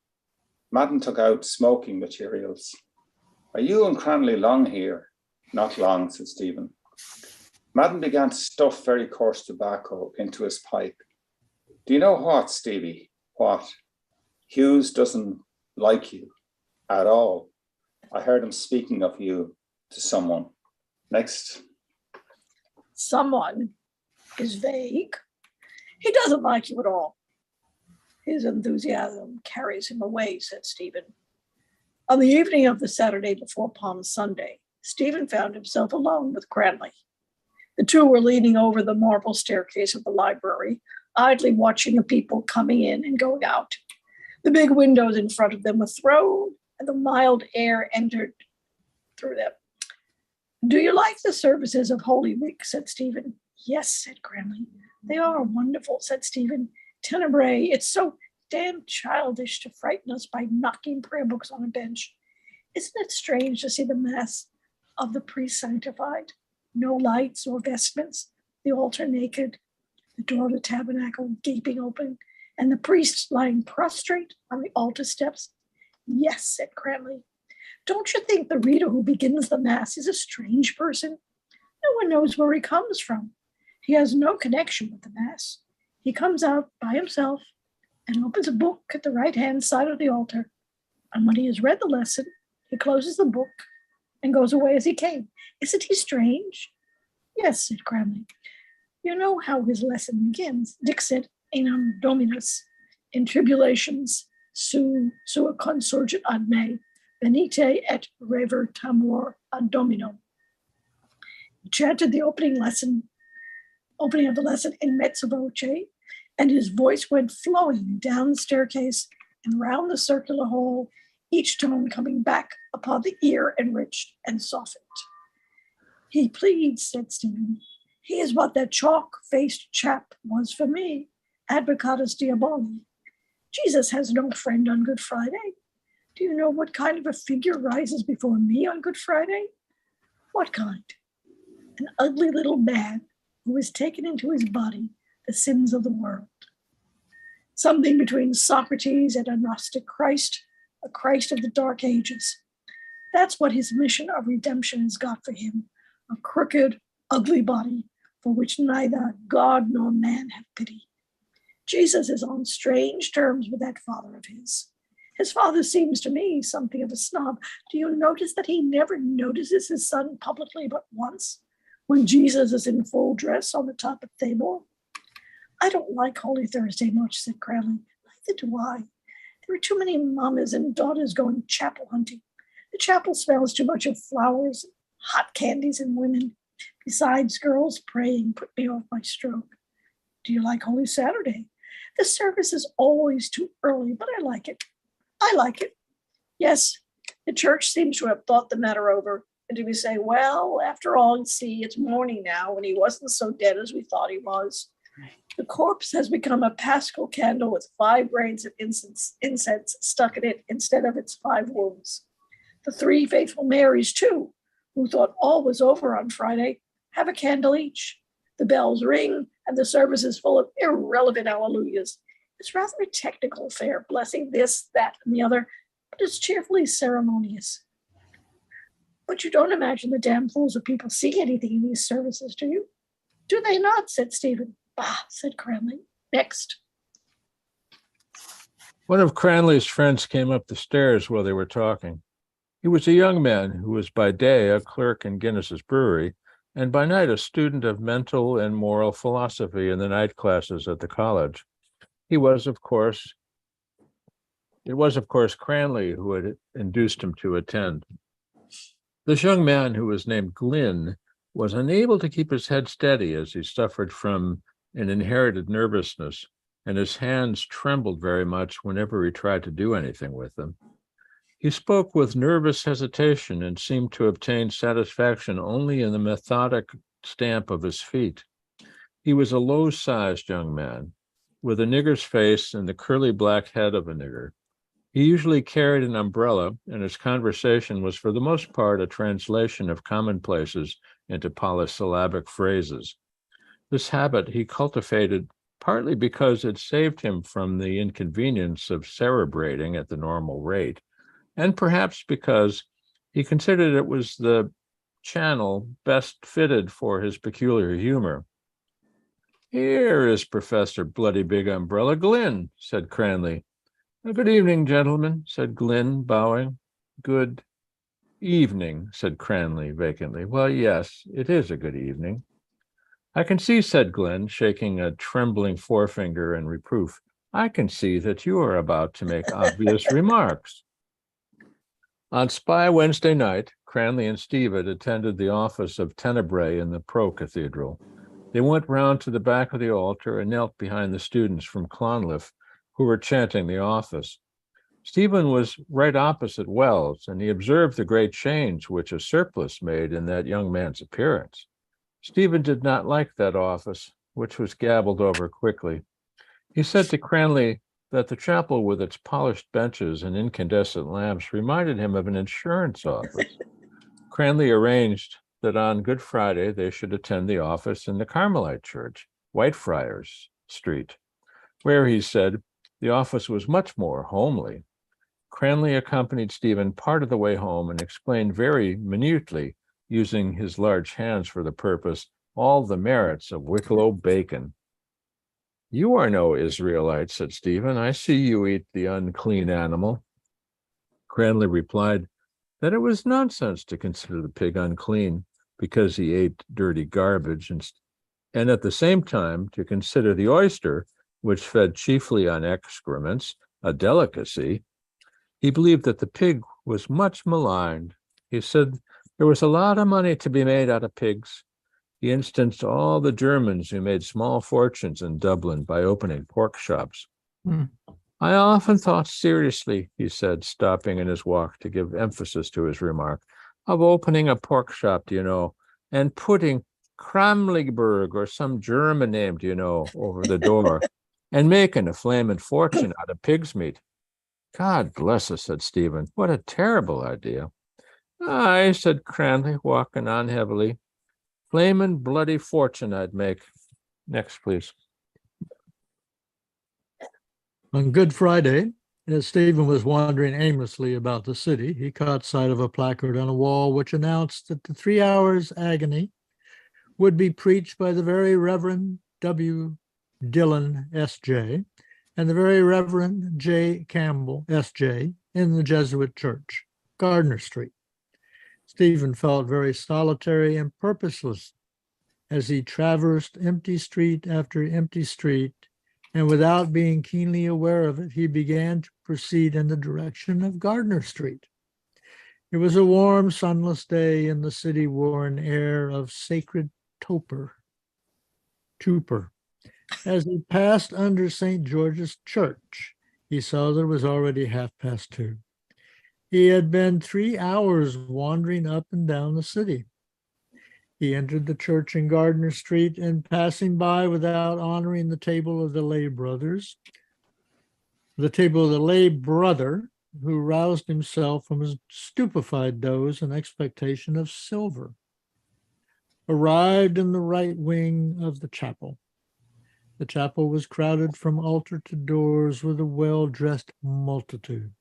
Madden took out smoking materials. Are you and Cranley long here? Not long, said Stephen. Madden began to stuff very coarse tobacco into his pipe. Do you know what, Stevie? What? Hughes doesn't like you at all. I heard him speaking of you to someone. Next. Someone is vague. He doesn't like you at all. His enthusiasm carries him away, said Stephen. On the evening of the Saturday before Palm Sunday, Stephen found himself alone with Cranley. The two were leaning over the marble staircase of the library, idly watching the people coming in and going out. The big windows in front of them were thrown, and the mild air entered through them. Do you like the services of Holy Week? Said Stephen. Yes, said Cranley. They are wonderful, said Stephen. Tenebrae, it's so damn childish to frighten us by knocking prayer books on a bench. Isn't it strange to see the Mass of the priest sanctified? No lights or vestments, the altar naked, the door of the tabernacle gaping open, and the priest lying prostrate on the altar steps? Yes, said Cranley. Don't you think the reader who begins the Mass is a strange person? No one knows where he comes from. He has no connection with the Mass. He comes out by himself and opens a book at the right-hand side of the altar. And when he has read the lesson, he closes the book and goes away as he came. Isn't he strange? Yes, said Cranley. You know how his lesson begins. Dixit enam Dominus, in tribulations sua consurgit ad me, venite et revertamur ad Domino. He chanted the opening of the lesson in mezzo voce, and his voice went flowing down the staircase and round the circular hall, each tone coming back upon the ear enriched and softened. He pleads, said Stephen. He is what that chalk-faced chap was for me, advocatus diaboli. Jesus has no friend on Good Friday. Do you know what kind of a figure rises before me on Good Friday? What kind? An ugly little man who has taken into his body the sins of the world. Something between Socrates and a Gnostic Christ, a Christ of the Dark Ages. That's what his mission of redemption has got for him, a crooked, ugly body for which neither God nor man have pity. Jesus is on strange terms with that father of his. His father seems to me something of a snob. Do you notice that he never notices his son publicly but once, when Jesus is in full dress on the top of Thabor? I don't like Holy Thursday much, said Cranley. I Neither do I. There are too many mamas and daughters going chapel hunting. The chapel smells too much of flowers, hot candies, and women. Besides, girls praying put me off my stroke. Do you like Holy Saturday? The service is always too early, but I like it. I like it. Yes, the church seems to have thought the matter over. And we say, well, after all, see, it's morning now, and he wasn't so dead as we thought he was. The corpse has become a Paschal candle with 5 grains of incense stuck in it instead of its 5 wounds. The 3 faithful Marys, too, who thought all was over on Friday, have a candle each. The bells ring, and the service is full of irrelevant hallelujahs. It's rather a technical affair, blessing this, that, and the other, but it's cheerfully ceremonious. But you don't imagine the damn fools of people see anything in these services, do you? Do they not? Said Stephen. Bah, said Cranley. Next. One of Cranley's friends came up the stairs while they were talking. He was a young man who was by day a clerk in Guinness's brewery, and by night a student of mental and moral philosophy in the night classes at the college. It was, of course, Cranley who had induced him to attend. This young man, who was named Glynn, was unable to keep his head steady as he suffered from an inherited nervousness, and his hands trembled very much whenever he tried to do anything with them. He spoke with nervous hesitation and seemed to obtain satisfaction only in the methodic stamp of his feet. He was a low-sized young man, with a nigger's face and the curly black head of a nigger. He usually carried an umbrella, and his conversation was for the most part a translation of commonplaces into polysyllabic phrases. This habit he cultivated partly because it saved him from the inconvenience of cerebrating at the normal rate, and perhaps because he considered it was the channel best fitted for his peculiar humor. "Here is Professor Bloody Big Umbrella Glynn," said Cranley. "Good evening, gentlemen," said Glynn, bowing. "Good evening," said Cranley vacantly. "Well, yes, it is a good evening." "I can see," said Glynn, shaking a trembling forefinger in reproof, "I can see that you are about to make obvious remarks." On Spy Wednesday night, Cranley and Steve had attended the office of Tenebrae in the Pro Cathedral. They went round to the back of the altar and knelt behind the students from Clonliffe, who were chanting the office. Stephen was right opposite Wells, and he observed the great change which a surplice made in that young man's appearance. Stephen did not like that office, which was gabbled over quickly. He said to Cranley that the chapel with its polished benches and incandescent lamps reminded him of an insurance office. Cranley arranged that on Good Friday they should attend the office in the Carmelite Church, Whitefriars Street, where, he said, the office was much more homely. Cranley accompanied Stephen part of the way home and explained very minutely, using his large hands for the purpose, all the merits of Wicklow bacon. "You are no Israelite," said Stephen. "I see you eat the unclean animal." Cranley replied that it was nonsense to consider the pig unclean because he ate dirty garbage, and at the same time to consider the oyster, which fed chiefly on excrements, a delicacy. He believed that the pig was much maligned. He said there was a lot of money to be made out of pigs. He instanced all the Germans who made small fortunes in Dublin by opening pork shops. "I often thought seriously," he said, stopping in his walk to give emphasis to his remark, "of opening a pork shop, and putting Kramliberg or some German name, over the door, and making a flaming fortune out of pig's meat." "God bless us," said Stephen. "What a terrible idea." "Aye," said Cranley, walking on heavily. "Flamin' bloody fortune I'd make." Next, please. On Good Friday, as Stephen was wandering aimlessly about the city, he caught sight of a placard on a wall which announced that the 3 hours agony would be preached by the Very Reverend W. Dillon, S.J., and the Very Reverend J. Campbell, S.J., in the Jesuit Church, Gardner Street. Stephen felt very solitary and purposeless as he traversed empty street after empty street and without being keenly aware of it, he began to proceed in the direction of Gardner Street. It was a warm, sunless day, and the city wore an air of sacred torpor. As he passed under St. George's Church, he saw that it was already 2:30. He had been 3 hours wandering up and down the city. He entered the church in Gardner Street, and passing by without honoring the table of the lay brother, who roused himself from his stupefied doze in expectation of silver, arrived in the right wing of the chapel. The chapel was crowded from altar to doors with a well-dressed multitude.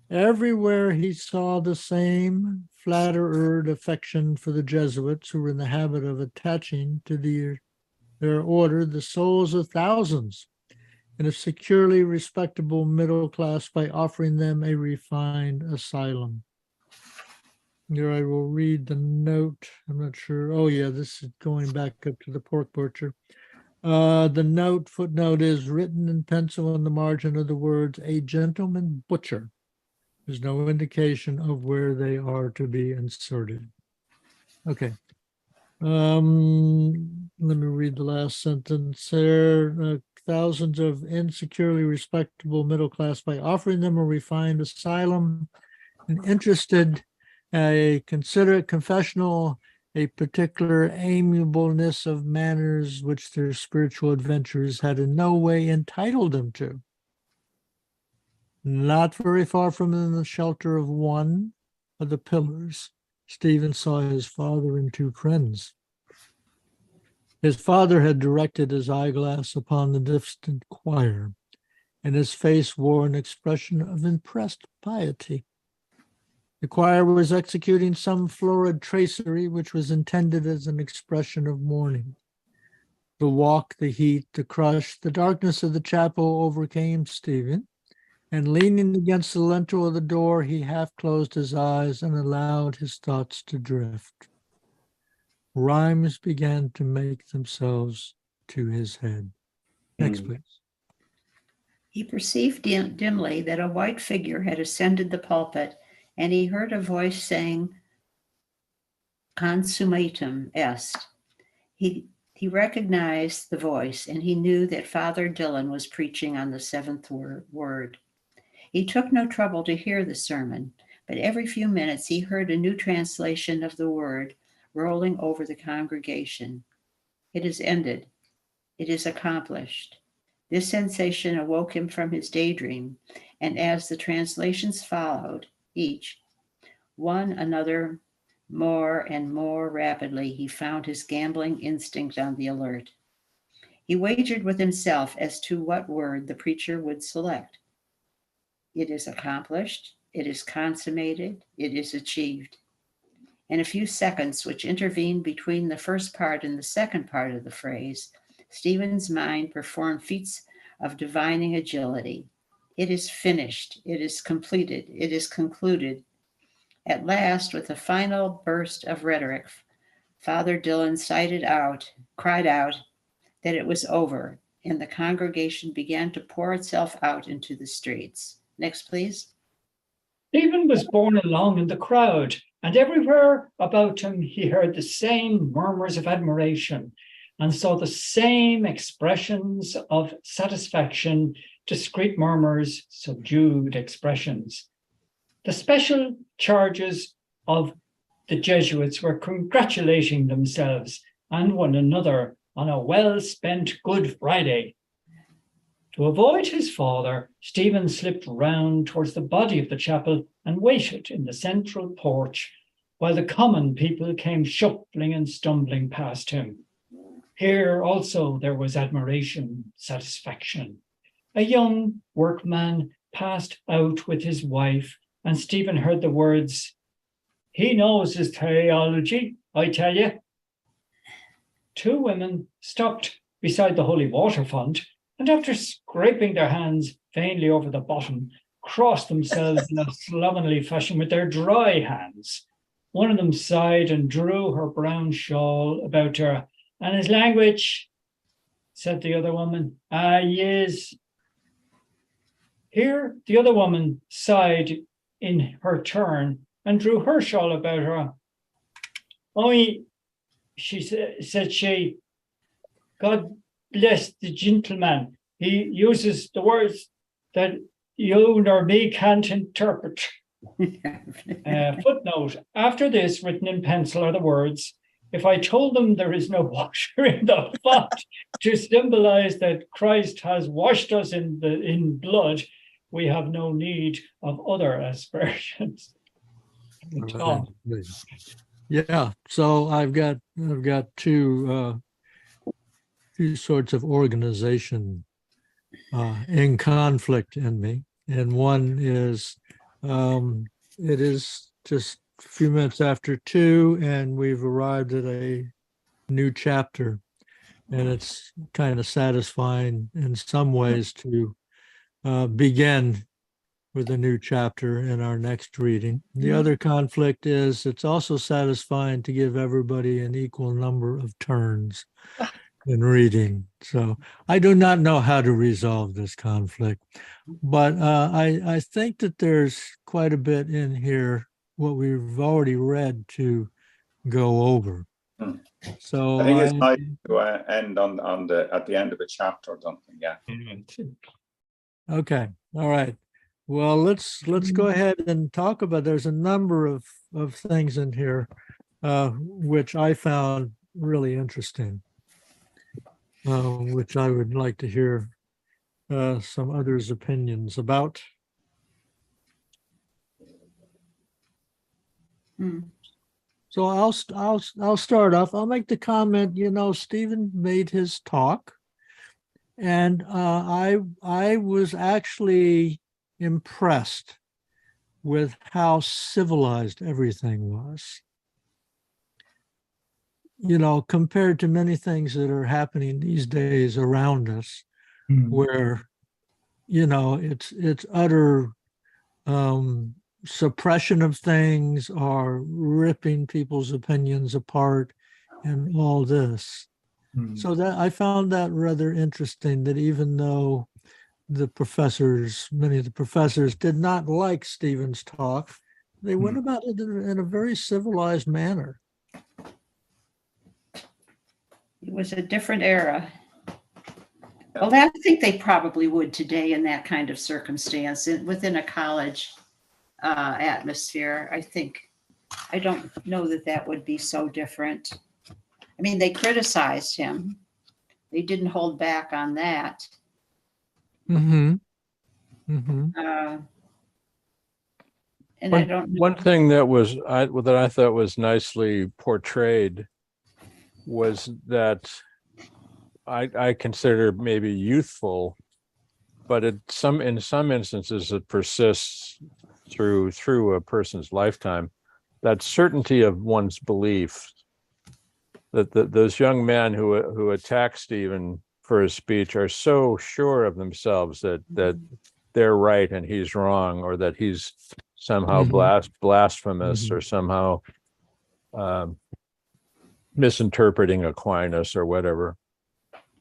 Everywhere he saw the same flattered affection for the Jesuits, who were in the habit of attaching to their order the souls of thousands in a securely respectable middle class by offering them a refined asylum. Here I will read the note. I'm not sure. Oh, yeah, this is going back up to the pork butcher. The footnote is written in pencil on the margin of the words, "A gentleman butcher." There's no indication of where they are to be inserted. Okay. Let me read the last sentence there. Thousands of insecurely respectable middle class by offering them a refined asylum, an interested, a considerate confessional, a particular amiableness of manners which their spiritual adventures had in no way entitled them to. Not very far from the shelter of one of the pillars, Stephen saw his father and two friends. His father had directed his eyeglass upon the distant choir, and his face wore an expression of impressed piety. The choir was executing some florid tracery which was intended as an expression of mourning. The walk, the heat, the crush, the darkness of the chapel overcame Stephen, and leaning against the lintel of the door, he half closed his eyes and allowed his thoughts to drift. Rhymes began to make themselves to his head. Next, please. He perceived dimly that a white figure had ascended the pulpit, and he heard a voice saying, "Consummatum est." He recognized the voice, and he knew that Father Dillon was preaching on the seventh word. He took no trouble to hear the sermon, but every few minutes he heard a new translation of the word rolling over the congregation. It is ended. It is accomplished. This sensation awoke him from his daydream, and as the translations followed, each one another more and more rapidly, he found his gambling instinct on the alert. He wagered with himself as to what word the preacher would select. It is accomplished, it is consummated, it is achieved. In a few seconds, which intervened between the first part and the second part of the phrase, Stephen's mind performed feats of divining agility. It is finished, it is completed, it is concluded. At last, with a final burst of rhetoric, Father Dillon cried out that it was over, and the congregation began to pour itself out into the streets. Next, please. Stephen was borne along in the crowd, and everywhere about him he heard the same murmurs of admiration and saw the same expressions of satisfaction, discreet murmurs, subdued expressions. The special charges of the Jesuits were congratulating themselves and one another on a well-spent Good Friday. To avoid his father, Stephen slipped round towards the body of the chapel and waited in the central porch while the common people came shuffling and stumbling past him. Here also there was admiration, satisfaction. A young workman passed out with his wife, and Stephen heard the words, "He knows his theology, I tell you." Two women stopped beside the holy water font, and after scraping their hands vainly over the bottom, crossed themselves in a slovenly fashion with their dry hands. One of them sighed and drew her brown shawl about her, and his language said the other woman. Ah, yes. Here the other woman sighed in her turn and drew her shawl about her. Only, said she, God bless the gentleman. He uses the words that you nor me can't interpret. Footnote, after this, written in pencil are the words, if I told them there is no washer in the pot to symbolize that Christ has washed us in blood, we have no need of other aspersions. Tom. Yeah, so I've got two sorts of organization in conflict in me, and one is it is just a few minutes after 2, and we've arrived at a new chapter, and it's kind of satisfying in some ways to begin with a new chapter in our next reading. The other conflict is it's also satisfying to give everybody an equal number of turns in reading. So I do not know how to resolve this conflict, but I think that there's quite a bit in here, what we've already read, to go over. So I think it's nice to end at the end of a chapter or something. Yeah. Okay. All right. Well, let's go ahead and talk about. There's a number of things in here which I found really interesting, which I would like to hear some others' opinions about. So I'll start off. I'll make the comment. Stephen made his talk, and I was actually impressed with how civilized everything was. Compared to many things that are happening these days around us, where it's utter suppression of things, or ripping people's opinions apart, and all this. So that I found that rather interesting, that even though many of the professors did not like Stephen's talk, they went about it in a very civilized manner. It was a different era. Well, I think they probably would today in that kind of circumstance, within a college atmosphere. I don't know that would be so different. I mean, they criticized him. They didn't hold back on that. And one thing that I thought was nicely portrayed was that I consider maybe youthful, but in some instances it persists through a person's lifetime, that certainty of one's belief, that those young men who attack Stephen for his speech are so sure of themselves that they're right and he's wrong, or that he's somehow blasphemous, or somehow misinterpreting Aquinas or whatever.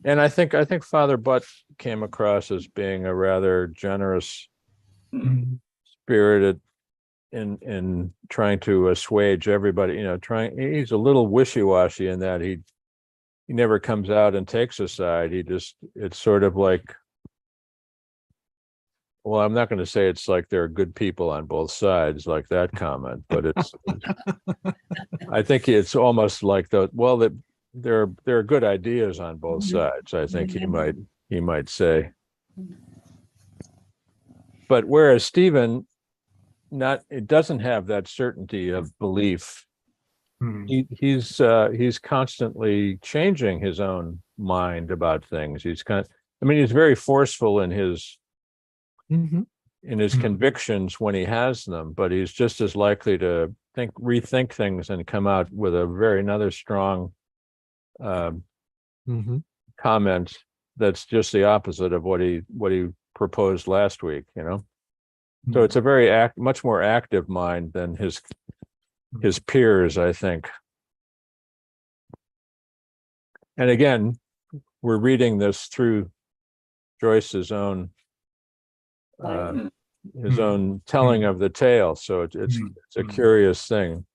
And I think Father Butt came across as being a rather generous, spirited in trying to assuage everybody. He's a little wishy-washy in that he never comes out and takes a side. It's sort of like, well, I'm not going to say it's like there are good people on both sides, like that comment, but I think it's almost like that there are good ideas on both sides, I think he might say. But whereas Stephen, it doesn't have that certainty of belief. He's constantly changing his own mind about things. He's very forceful in his convictions when he has them, but he's just as likely to rethink things and come out with another strong comment that's just the opposite of what he proposed last week. So it's a much more active mind than his peers, I think. And again, we're reading this through Joyce's own Mm. his own telling of the tale. So it's a curious thing.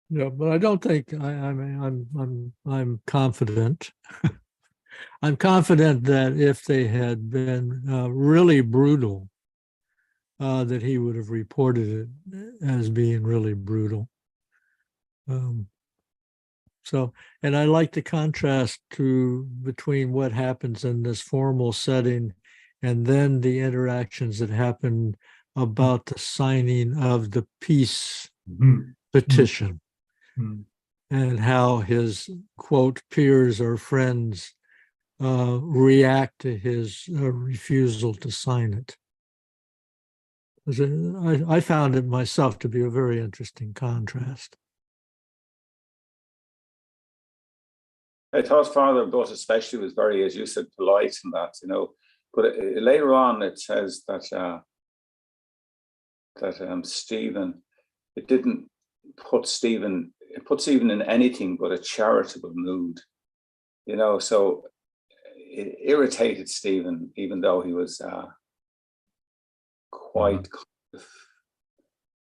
Yeah, but I don't think I'm confident. I'm confident that if they had been really brutal, that he would have reported it as being really brutal. So, and I like the contrast between what happens in this formal setting and then the interactions that happen about the signing of the peace petition and how his quote peers or friends react to his refusal to sign it. I found it myself to be a very interesting contrast. I thought Father Butt especially was very, as you said, polite and that, you know. But later on, it says that Stephen, it didn't put Stephen. It puts Stephen in anything but a charitable mood, you know. So it irritated Stephen, even though he was quite,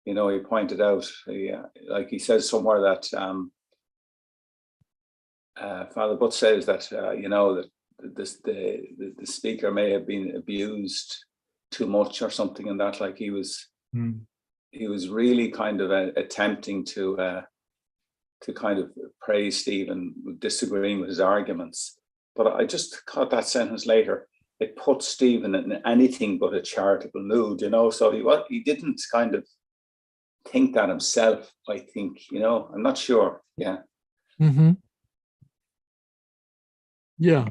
you know. He pointed out, like he says somewhere that. Father Butt says that you know, that the speaker may have been abused too much or something, and that like he was really kind of attempting to kind of praise Stephen, disagreeing with his arguments. But I just caught that sentence later. It put Stephen in anything but a charitable mood, you know. So he didn't kind of think that himself. I think, you know. I'm not sure. Yeah. Yeah.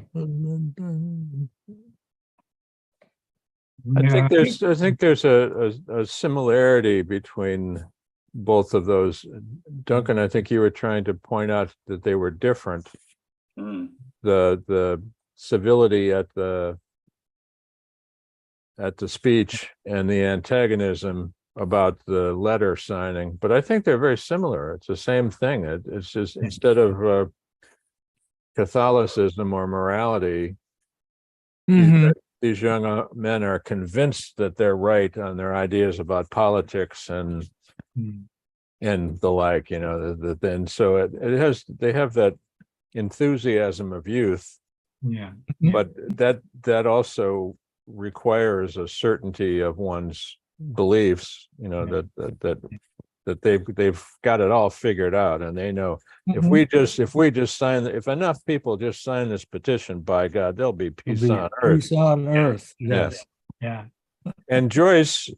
I think there's a similarity between both of those. Duncan, I think you were trying to point out that they were different. The civility at the speech and the antagonism about the letter signing, but I think they're very similar. It's the same thing. It's just instead of Catholicism or morality, these young men are convinced that they're right on their ideas about politics and the like, you know. And so they have that enthusiasm of youth, but that also requires a certainty of one's beliefs, you know, that they've got it all figured out, and they know if we just sign, if enough people just sign this petition, by God, there'll be peace on earth. Peace on earth. Yes. Yeah. And Joyce,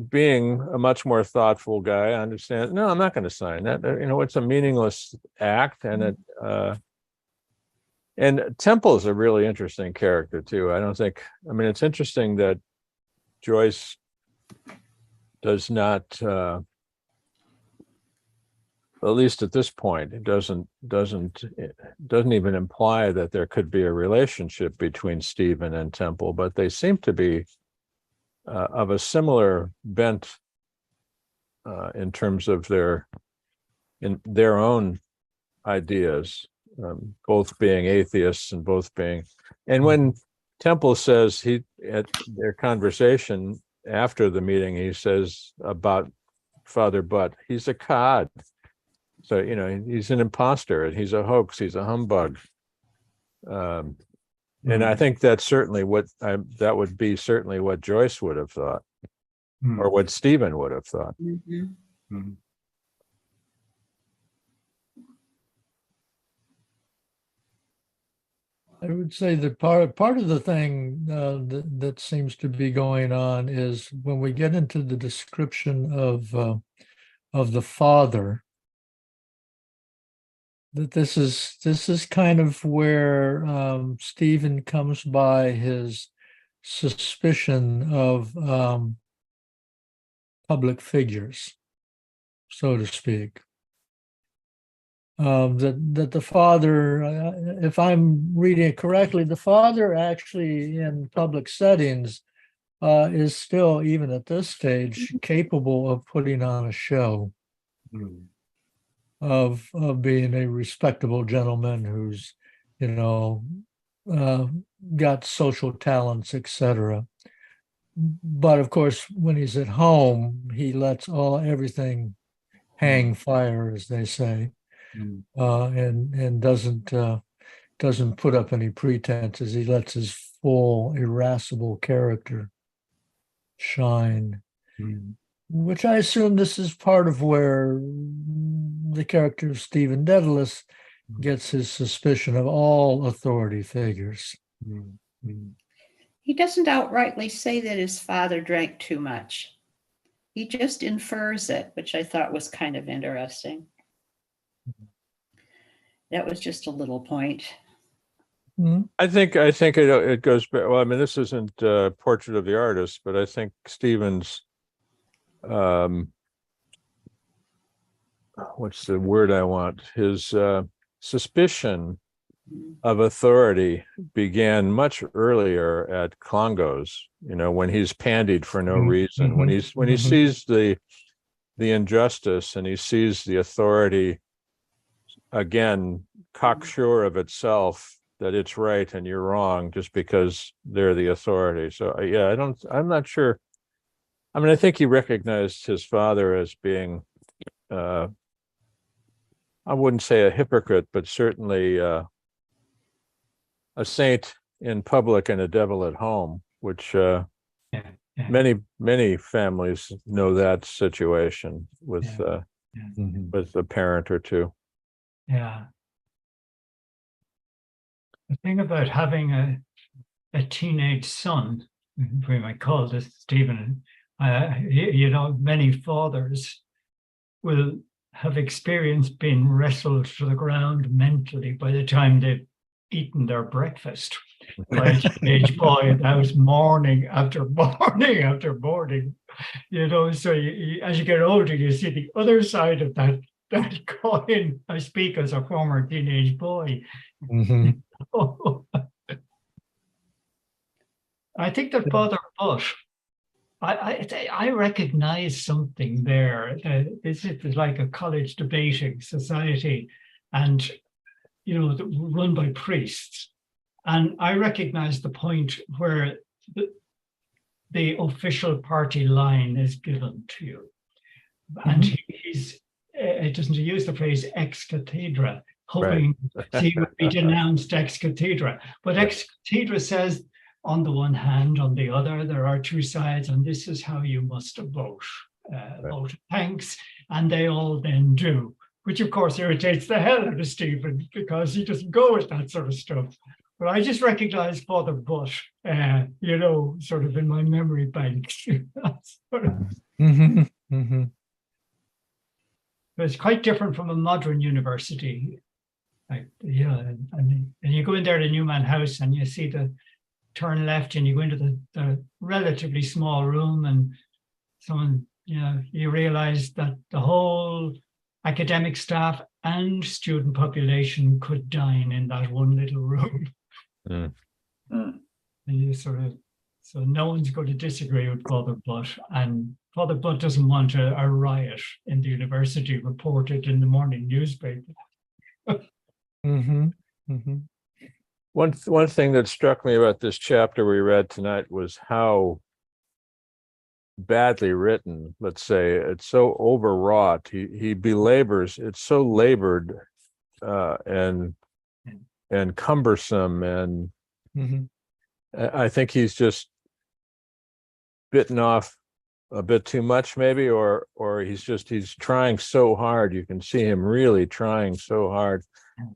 being a much more thoughtful guy, understands, no, I'm not going to sign that. You know, it's a meaningless act, and and Temple's a really interesting character too. I mean, it's interesting that Joyce does not, at least at this point, it doesn't even imply that there could be a relationship between Stephen and Temple, but they seem to be of a similar bent in terms of their own ideas, both being atheists and both being. And when Temple says at their conversation after the meeting, he says about Father Butt, he's a cod. So, you know, he's an imposter, and he's a hoax, he's a humbug. And I think that's certainly that would be certainly what Joyce would have thought, or what Stephen would have thought. I would say that part of the thing that seems to be going on is when we get into the description of the father, that this is kind of where Stephen comes by his suspicion of public figures, so to speak. That the father, if I'm reading it correctly, the father actually in public settings is still, even at this stage, capable of putting on a show. of being a respectable gentleman who's, you know, uh, got social talents, etc. But of course, when he's at home, he lets everything hang fire, as they say, and doesn't put up any pretenses. He lets his full irascible character shine, which I assume this is part of where the character of Stephen Dedalus gets his suspicion of all authority figures. He doesn't outrightly say that his father drank too much. He just infers it, which I thought was kind of interesting. That was just a little point. I think it goes back. Well, I mean, this isn't Portrait of the Artist, but I think Stephen's what's the word I want? His suspicion of authority began much earlier at Clongowes, you know, when he's pandied for no reason, when he sees the injustice and he sees the authority again cocksure of itself that it's right and you're wrong just because they're the authority. So yeah, I'm not sure. I mean, I think he recognized his father as being I wouldn't say a hypocrite, but certainly a saint in public and a devil at home, which many families know that situation with a parent or two. Yeah. The thing about having a teenage son, we might call this Stephen, you know, many fathers will have experienced being wrestled to the ground mentally by the time they've eaten their breakfast by a teenage boy. That was morning after morning after morning, you know. So as you get older, you see the other side of that coin. I speak as a former teenage boy. I think that Father Butt, I recognize something there. This is like a college debating society, and you know, run by priests. And I recognize the point where the official party line is given to you, and it doesn't use the phrase ex cathedra, hoping he would be denounced ex cathedra. But ex cathedra says, on the one hand, on the other, there are two sides, and this is how you must vote. Vote thanks, and they all then do, which of course irritates the hell out of Stephen because he doesn't go with that sort of stuff. But I just recognize Father Butt, you know, sort of in my memory banks. It's quite different from a modern university. Like, yeah, and you go in there to Newman House and you see the turn left and you go into the relatively small room, and someone, you know, you realize that the whole academic staff and student population could dine in that one little room. And you sort of, so no one's going to disagree with Father Butt, and Father Butt doesn't want a riot in the university reported in the morning newspaper. One thing that struck me about this chapter we read tonight was how badly written, let's say. It's so overwrought. He belabors, it's so labored and cumbersome, and I think he's just bitten off a bit too much, maybe, or he's trying so hard. You can see him really trying so hard,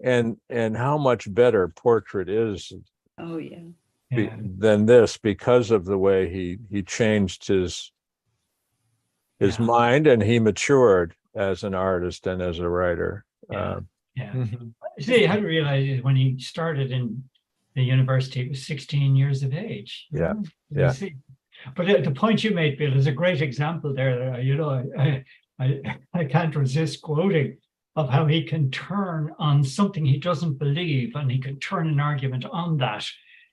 and how much better Portrait is than this, because of the way he changed his mind, and he matured as an artist and as a writer. See, I hadn't realized when he started in the university, he was 16 years of age. See? But the point you made, Bill, is a great example there. You know, I can't resist quoting of how he can turn on something he doesn't believe, and he can turn an argument on that.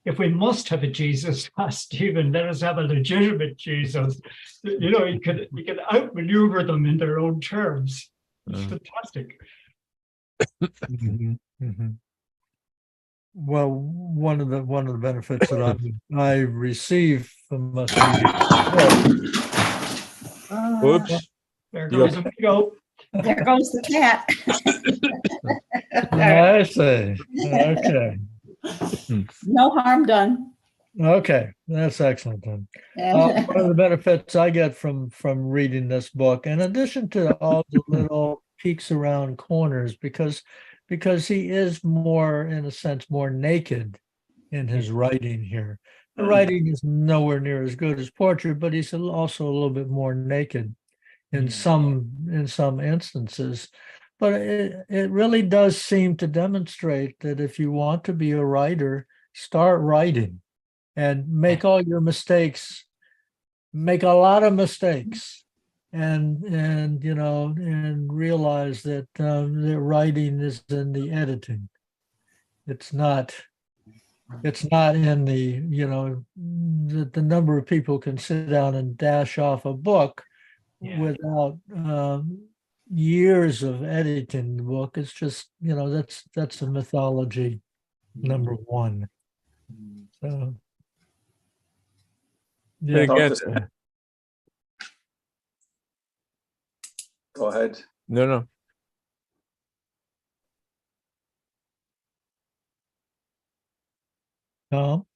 If we must have a Jesus, Stephen, let us have a legitimate Jesus. You know, he could outmaneuver them in their own terms. It's fantastic. Mhm, mhm. Well, one of the benefits that I receive from us reading this Oops. There Yep. goes a go. There goes the cat. book. I see. Okay. No harm done. Okay, that's excellent then. One of the benefits I get from reading this book, in addition to all the little peeks around corners, because he is more, in a sense, more naked in his writing here. The writing is nowhere near as good as portrait, but he's also a little bit more naked in some instances. But it really does seem to demonstrate that if you want to be a writer, start writing and make all your mistakes, make a lot of mistakes, and and realize that the writing is in the editing. It's not in the the number of people can sit down and dash off a book without years of editing the book. It's just that's a mythology number one. So And again, Go ahead. no. Tom?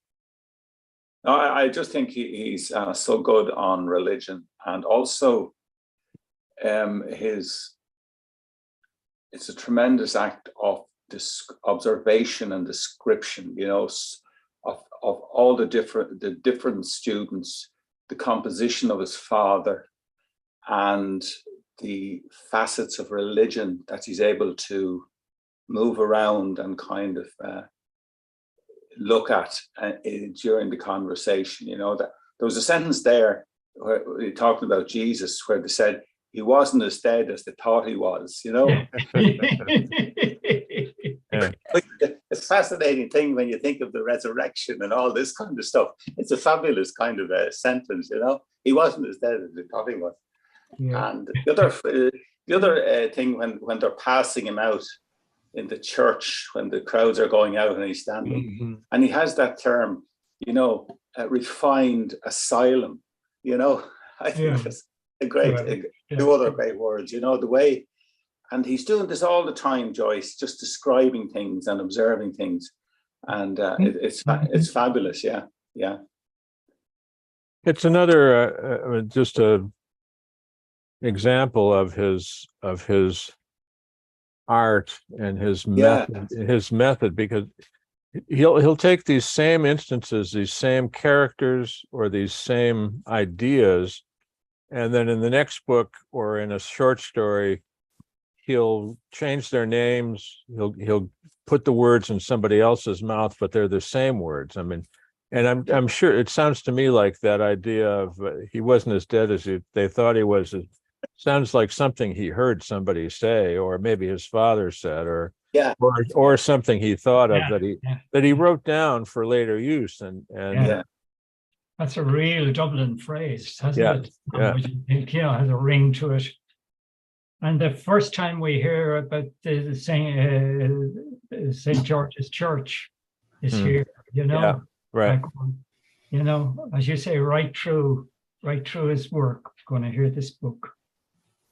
No, I just think he's so good on religion, and also it's a tremendous act of observation and description, of all the different students, the composition of his father, and the facets of religion that he's able to move around and kind of look at during the conversation. That there was a sentence there where we talked about Jesus, where they said he wasn't as dead as they thought he was. It's a fascinating thing when you think of the resurrection and all this kind of stuff. It's a fabulous kind of a sentence. He wasn't as dead as they thought he was. Yeah. And the other thing, when they're passing him out in the church, when the crowds are going out and he's standing, and he has that term, refined asylum. I think that's a great, two other great words. The way, and he's doing this all the time, Joyce, just describing things and observing things, and it's fabulous. Yeah. It's another just a example of his art and his method, because he'll take these same instances, these same characters, or these same ideas, and then in the next book or in a short story, he'll change their names. He'll put the words in somebody else's mouth, but they're the same words. I mean, and I'm sure it sounds to me like that idea of he wasn't as dead as they thought he was. It sounds like something he heard somebody say, or maybe his father said, or something he thought of that he wrote down for later use. And that's a real Dublin phrase, hasn't it? Yeah. Which has a ring to it. And the first time we hear about the St. George's Church is here, Yeah, right. As you say, right through his work, going to hear this book.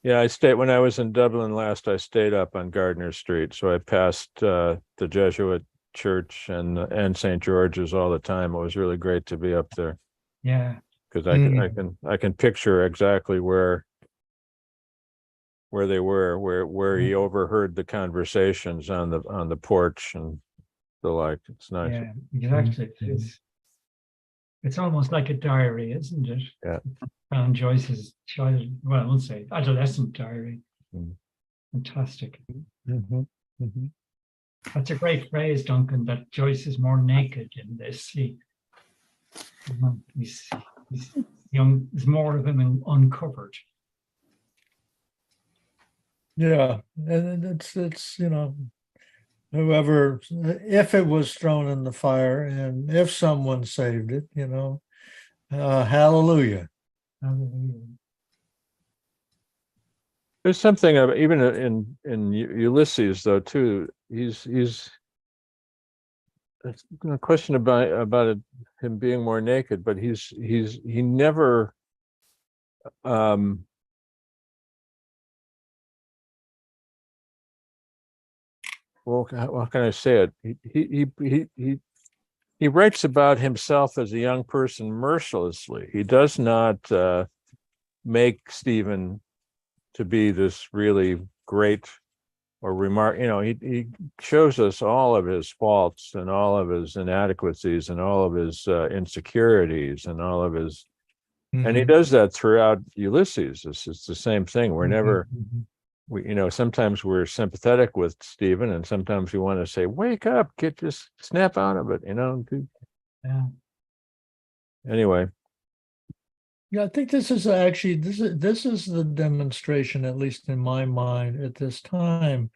Yeah, when I was in Dublin last, I stayed up on Gardner Street. So I passed the Jesuit church and St. George's all the time. It was really great to be up there. Yeah. Because I can picture exactly where they were, where he overheard the conversations on the porch and the like. It's nice. Yeah, exactly. It's almost like a diary, isn't it? Yeah. Alan Joyce's I won't say adolescent diary. Fantastic. That's a great phrase, Duncan, that Joyce is more naked in this. He's young, there's more of him uncovered. Yeah, and it's whoever, if it was thrown in the fire and if someone saved it, hallelujah. There's something of even in Ulysses though too. He's there's no question about it, him being more naked, but he never well, how can I say it? He writes about himself as a young person mercilessly. He does not make Stephen to be this really great or remark. He shows us all of his faults and all of his inadequacies and all of his insecurities and all of his, and he does that throughout Ulysses. It's the same thing. We're never, sometimes we're sympathetic with Stephen, and sometimes we want to say, "Wake up, just snap out of it," Yeah. Anyway. Yeah, I think this is actually this is the demonstration, at least in my mind, at this time,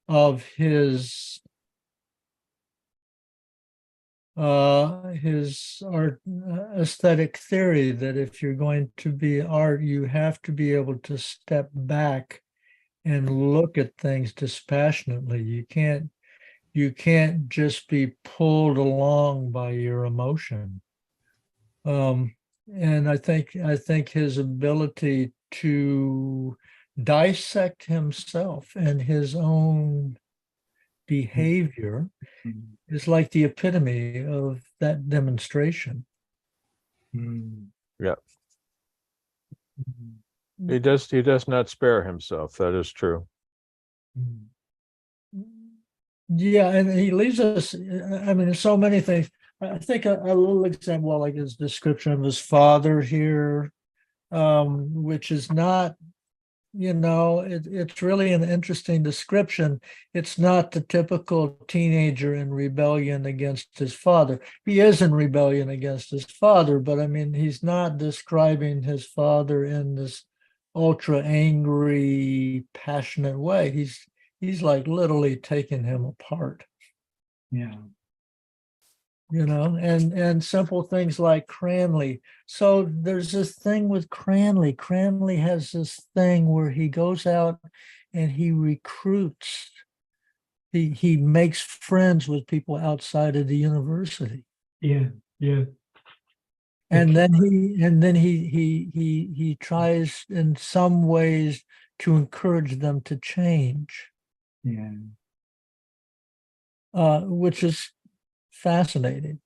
of his art aesthetic theory, that if you're going to be art, you have to be able to step back and look at things dispassionately. You can't just be pulled along by your emotion. And I think his ability to dissect himself and his own behavior is like the epitome of that demonstration. Yeah. He does not spare himself. That is true. Yeah, and he leaves us, I mean, so many things. I think a little example, like his description of his father here, which is not, it's really an interesting description. It's not the typical teenager in rebellion against his father. He is in rebellion against his father, but I mean, he's not describing his father in this ultra angry, passionate way. He's like literally taking him apart. Yeah. And simple things like Cranley. So there's this thing with Cranley. Cranley has this thing where he goes out and he recruits. He makes friends with people outside of the university. Yeah. And then he tries in some ways to encourage them to change. Yeah. Which is fascinating.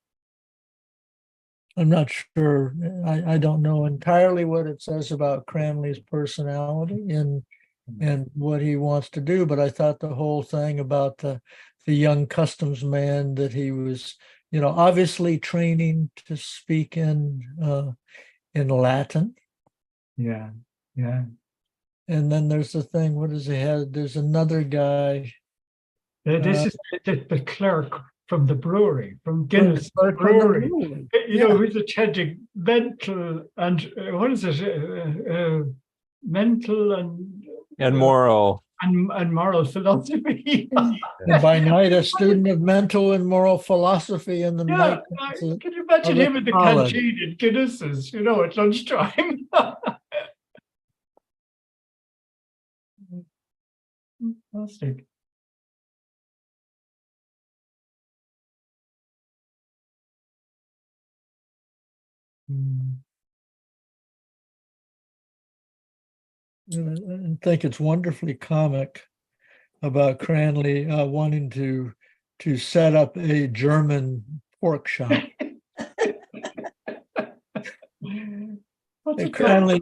I'm not sure. I don't know entirely what it says about Cranley's personality and what he wants to do, but I thought the whole thing about the young customs man, that he was, obviously training to speak in Latin. Yeah. And then there's the thing. What does he have? There's another guy. This is the clerk from the brewery, from Guinness Brewery. Who's attending mental and what is it? Mental and moral and moral philosophy. And by night, a student of mental and moral philosophy in the night. Can you imagine him in the canteen in Guinness's, at lunchtime? Fantastic. I think it's wonderfully comic about Cranley wanting to set up a German pork shop. Cranley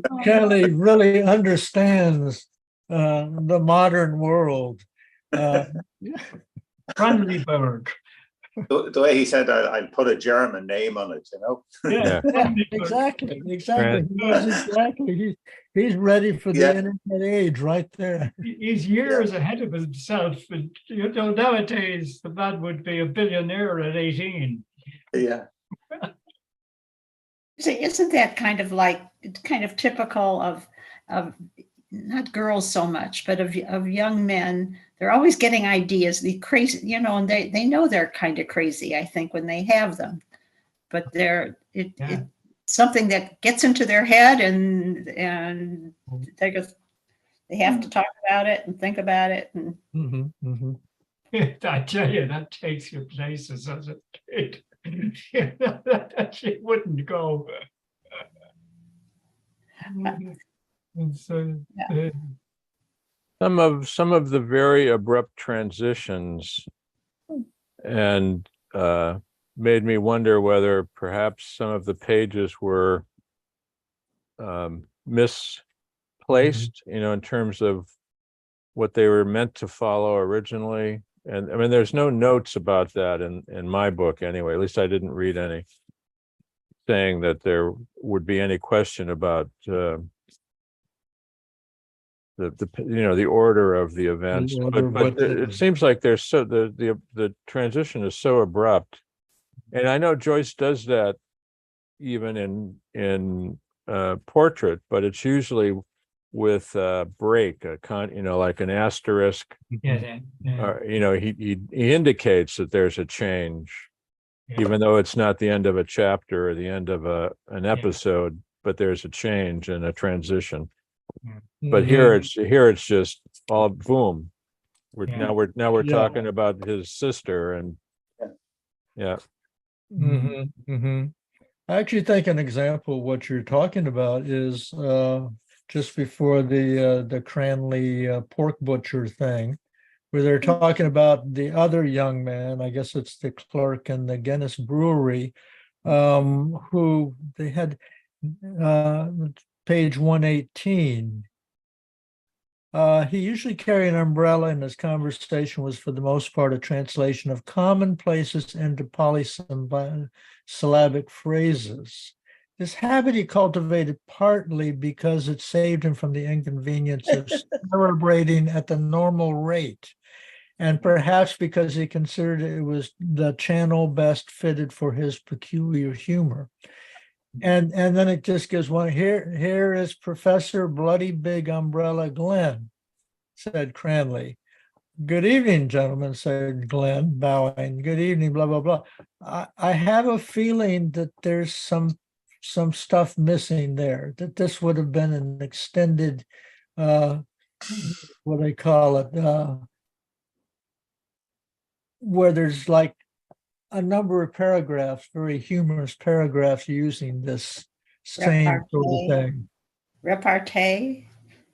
really understands the modern world. Brandenburg. The way he said, I'll put a German name on it, Yeah, exactly. He's ready for the internet age right there. He's years ahead of himself. And, nowadays, the man would be a billionaire at 18. Yeah. Isn't that kind of typical of not girls so much, but of young men? They're always getting ideas, the crazy, and they know they're kind of crazy, I think, when they have them, but it's something that gets into their head, and they They have to talk about it and think about it. And I tell you, that takes you places as a kid. That she wouldn't go. And so, Some of the very abrupt transitions and made me wonder whether perhaps some of the pages were misplaced, in terms of what they were meant to follow originally. And I mean, there's no notes about that in my book anyway. At least I didn't read any saying that there would be any question about the order of the events. But it seems like there's the transition is so abrupt, and I know Joyce does that even in portrait, but it's usually with a break, like an asterisk. Or, he indicates that there's a change, even though it's not the end of a chapter or the end of an episode, but there's a change and a transition. But here it's just all boom. Now we're talking about his sister, and I actually think an example of what you're talking about is just before the Cranley pork butcher thing, where they're talking about the other young man. I guess it's the clerk in the Guinness Brewery, who they had page 118. He usually carried an umbrella, and his conversation was for the most part a translation of commonplaces into polysyllabic phrases. This habit he cultivated partly because it saved him from the inconvenience of celebrating at the normal rate, and perhaps because he considered it was the channel best fitted for his peculiar humor. And then it just gives one, here is Professor Bloody Big Umbrella Glenn, said Cranley. Good evening, gentlemen, said Glenn, bowing. Good evening, blah, blah, blah. I have a feeling that there's some stuff missing there, that this would have been an extended, what they call it, where there's like a number of paragraphs, very humorous paragraphs using this same sort of thing. Repartee?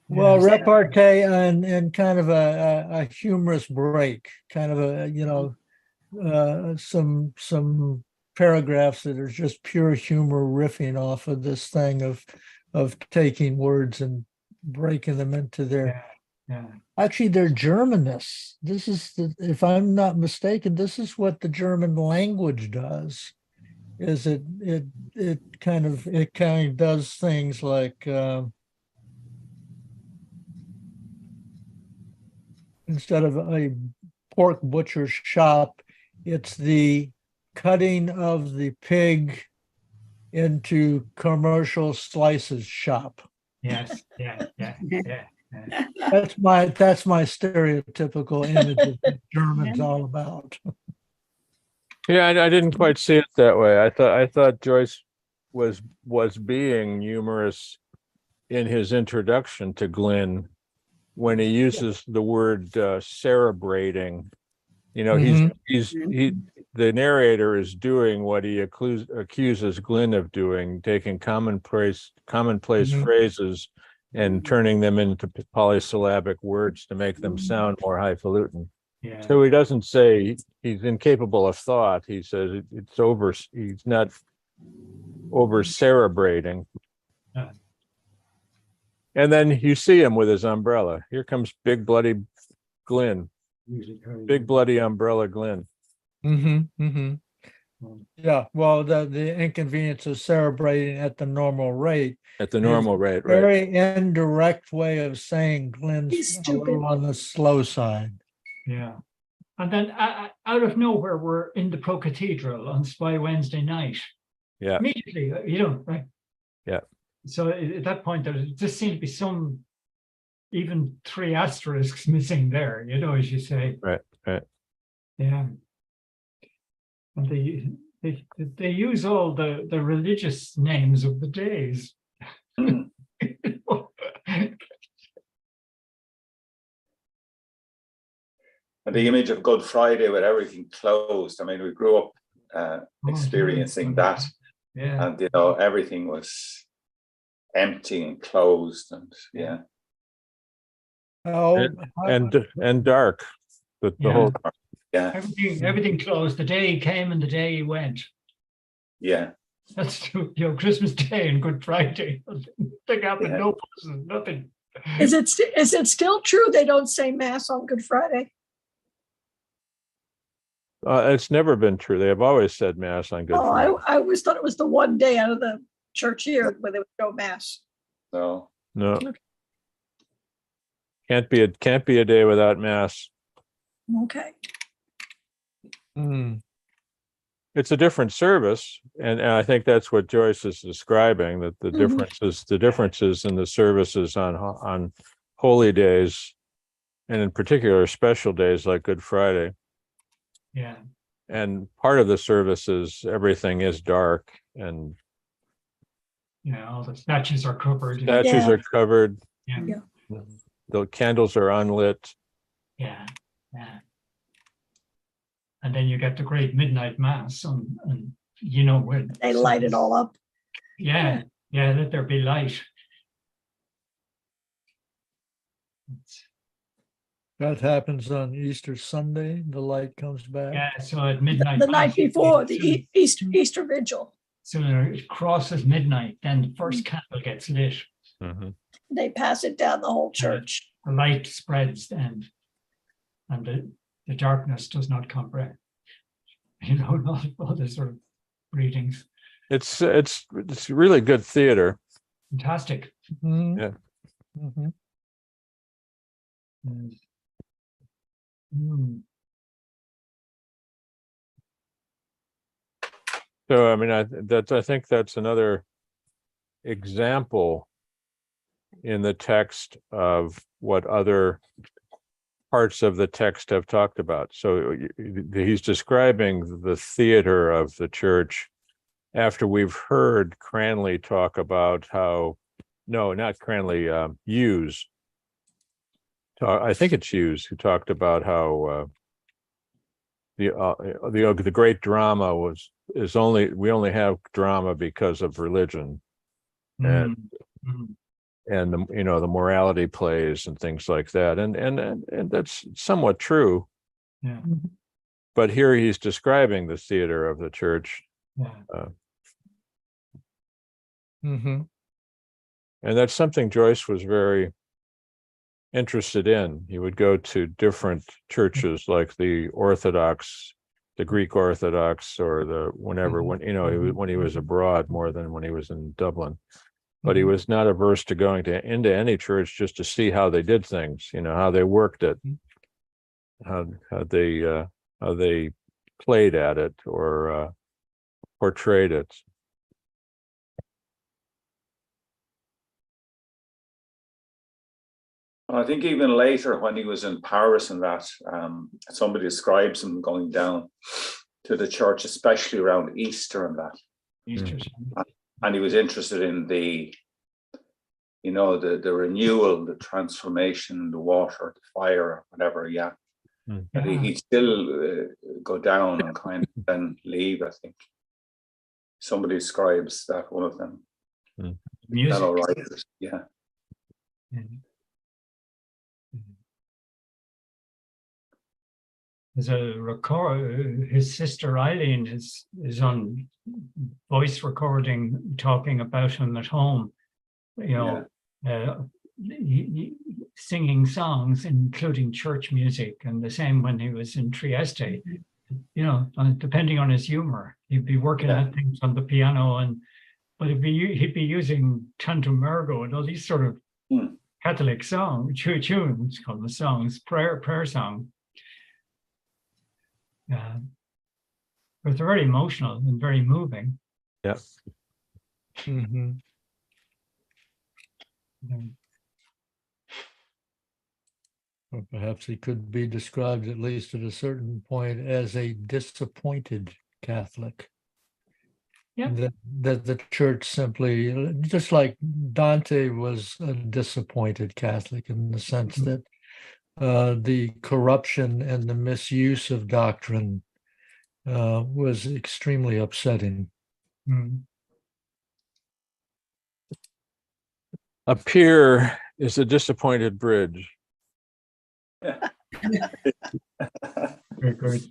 Well, repartee and kind of a humorous break, kind of some paragraphs that are just pure humor riffing off of this thing of taking words and breaking them into their actually they're Germanists. This is if I'm not mistaken, this is what the German language does. Is it kind of does things like instead of a pork butcher's shop, it's the cutting of the pig into commercial slices shop. Yes. That's my stereotypical image of what German's all about. Yeah, I didn't quite see it that way. I thought Joyce was being humorous in his introduction to Glenn when he uses the word cerebrating. The narrator is doing what he accuses Glenn of doing, taking commonplace phrases and turning them into polysyllabic words to make them sound more highfalutin. Yeah. So he doesn't say he's incapable of thought. He says he's not over cerebrating. And then you see him with his umbrella. Here comes Big Bloody Glenn. Big Bloody Umbrella Glenn. Yeah, well, the inconvenience of celebrating at the normal rate. At the normal rate, right. Very indirect way of saying Glenn's He's a stupid. little on the slow side. Yeah. And then out of nowhere, we're in the Pro Cathedral on Spy Wednesday night. Yeah. Immediately, right? Yeah. So at that point, there just seemed to be even 3 asterisks missing there, as you say. Right. Yeah. And they use all the religious names of the days. And the image of Good Friday with everything closed. I mean, we grew up experiencing that, Yeah. and you know, everything was empty and closed, and yeah. Oh, And dark. The Yeah. whole Yeah, Everything closed. The day he came and the day he went. yeah. That's Christmas Day and Good Friday. Nothing happened. Yeah. No person, nothing. Is it still true they don't say Mass on Good Friday? it's never been true. They have always said Mass on Good Friday. I always thought it was the one day out of the church year where there was no Mass. No, No. Can't be a day without Mass. Okay. It's a different service, and I think that's what Joyce is describing, that the differences in the services on holy days, and in particular special days like Good Friday. Yeah. And part of the services, everything is dark, and Yeah, all the statues are covered. statues Yeah. are covered. Yeah. Yeah. The candles are unlit. Yeah. And then you get the great midnight mass and you know when They light it all up. Yeah, let there be light. that happens on Easter Sunday. The light comes back. Yeah, so at midnight. The night before the soon- Easter Vigil, soon it crosses midnight, then the first candle gets lit. Mhm. they pass it down the whole church. The light spreads and the darkness does not comprehend. You know, not all the sort of readings. It's really good theater. Fantastic. Mhm. Yeah. Mhm. Mm. So I mean, I think that's another example in the text of what other parts of the text have talked about. So he's describing the theater of the church after we've heard Cranley talk about how, no, not Cranley, Hughes. I think it's Hughes who talked about how the great drama we only have drama because of religion. And Mm. and the morality plays and things like that, and that's somewhat true. Yeah. But here he's describing the theater of the church, Yeah. Mhm. and that's something Joyce was very interested in. He would go to different churches, like the Orthodox, the Greek Orthodox, or when he was abroad more than when he was in Dublin. But he was not averse to going into any church just to see how they did things, how they worked it, how they played at it or portrayed it. I think even later when he was in Paris and that, somebody describes him going down to the church, especially around Easter and that. Easter. And he was interested in the renewal, the transformation, the water, the fire, whatever. Yeah. And he'd still go down and kind of then leave, I think. Somebody describes that, one of them. Music. Fellow writers. Yeah. There's a record. His sister Eileen is on voice recording, talking about him at home. Singing songs, including church music, and the same when he was in Trieste. Depending on his humor, he'd be working at things on the piano, but he'd be using Tantum Ergo and all these sort of Catholic songs, tunes called the songs, prayer song. But they're very emotional and very moving. Yeah. Mhm. Or perhaps he could be described, at least at a certain point, as a disappointed Catholic. Yeah. That the church simply, just like Dante was a disappointed Catholic in the sense that the corruption and the misuse of doctrine was extremely upsetting. Mm. A pier is a disappointed bridge. Very good.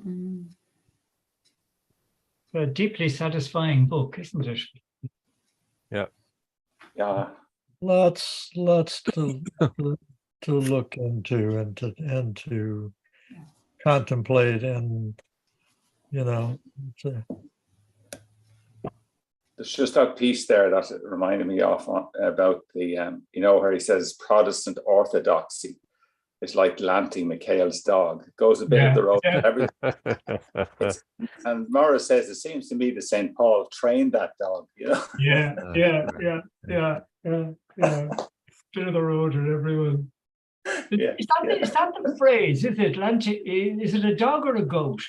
Mm. A deeply satisfying book, isn't it? Yeah. Lots to look into and to contemplate, and it's There's just that piece there that it reminded me of about the, where he says Protestant orthodoxy is like Lanty McHale's dog. It goes a bit of the road. Yeah. And Morris says, it seems to me that St. Paul trained that dog, Yeah. Bit of the road and everyone. Yeah, Is that the phrase? Is it Lanty? Is it a dog or a goat?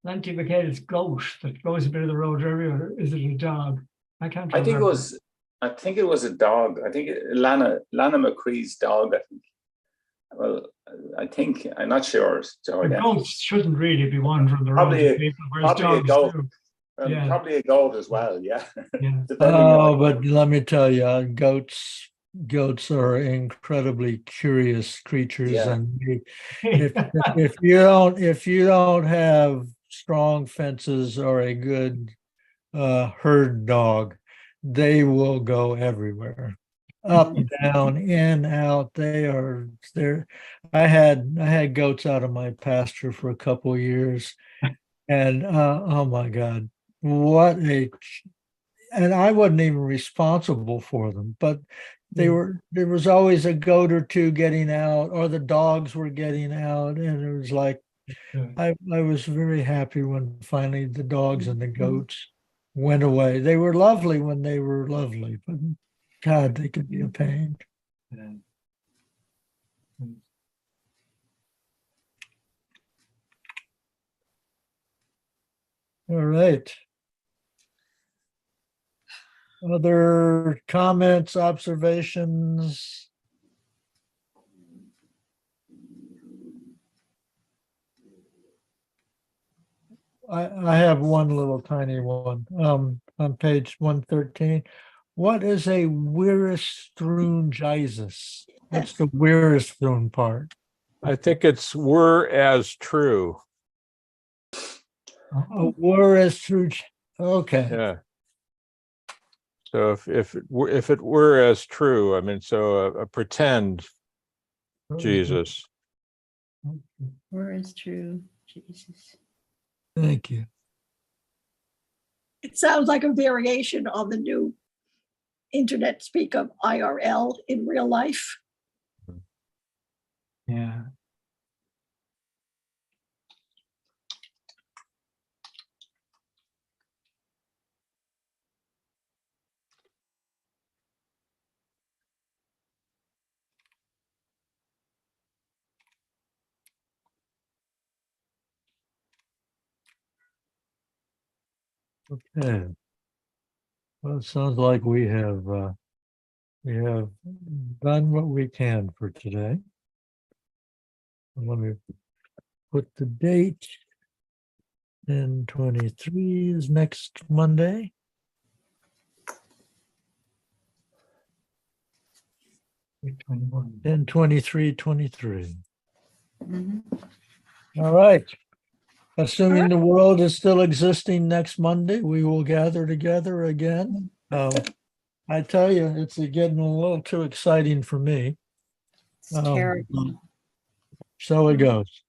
Lanty McHale's goat that goes a bit of the road everywhere. Is it a dog? I can't remember. I think it was a dog. I think Lana McCree's dog, I think. Well, I'm not sure. So, yeah. Goats shouldn't really be wandering the road. Probably a goat. Yeah. Probably a goat as well, yeah. Yeah. but let me tell you, goats are incredibly curious creatures, Yeah. and if you don't have strong fences or a good herd dog, they will go everywhere, up, down, in, out. They're. I had goats out of my pasture for a couple of years, and oh my God, and I wasn't even responsible for them, but there was always a goat or two getting out, or the dogs were getting out, and it was like I was very happy when finally the dogs and the goats went away. They were lovely when they were lovely, but God, they could be a pain. All right. Other comments, observations? I have one little tiny one on page 113. What is a Weerasthroon Jesus? What's the Weerasthroon part? I think it's were as true. A Weerasthroon. Okay. Yeah. So if it were as true, I mean, so a pretend Jesus. Where is true, Jesus? Thank you. It sounds like a variation on the new internet speak of IRL in real life. Yeah. Okay. Well, it sounds like we have done what we can for today. Let me put the date. 10/23 is next Monday. And 23/23. Mhm. All right. Assuming the world is still existing next Monday, we will gather together again. I tell you, it's getting a little too exciting for me. It's terrible. So it goes.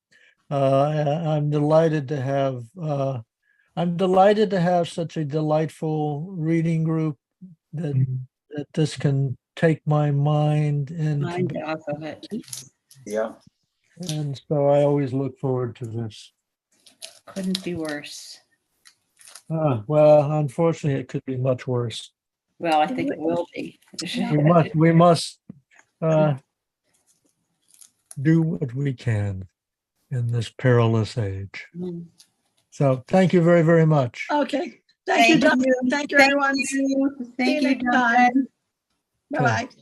I'm delighted to have such a delightful reading group that this can take my mind Mind off of it. Yeah. and so I always look forward to this. Couldn't be worse. Well, unfortunately, it could be much worse. Well, I think it will be. We must do what we can in this perilous age. Mm. So thank you very, very much. Okay. Thank you, Thank Don. you. Thank you, Thank everyone. you. See Thank you you, next time. Don. Bye-bye.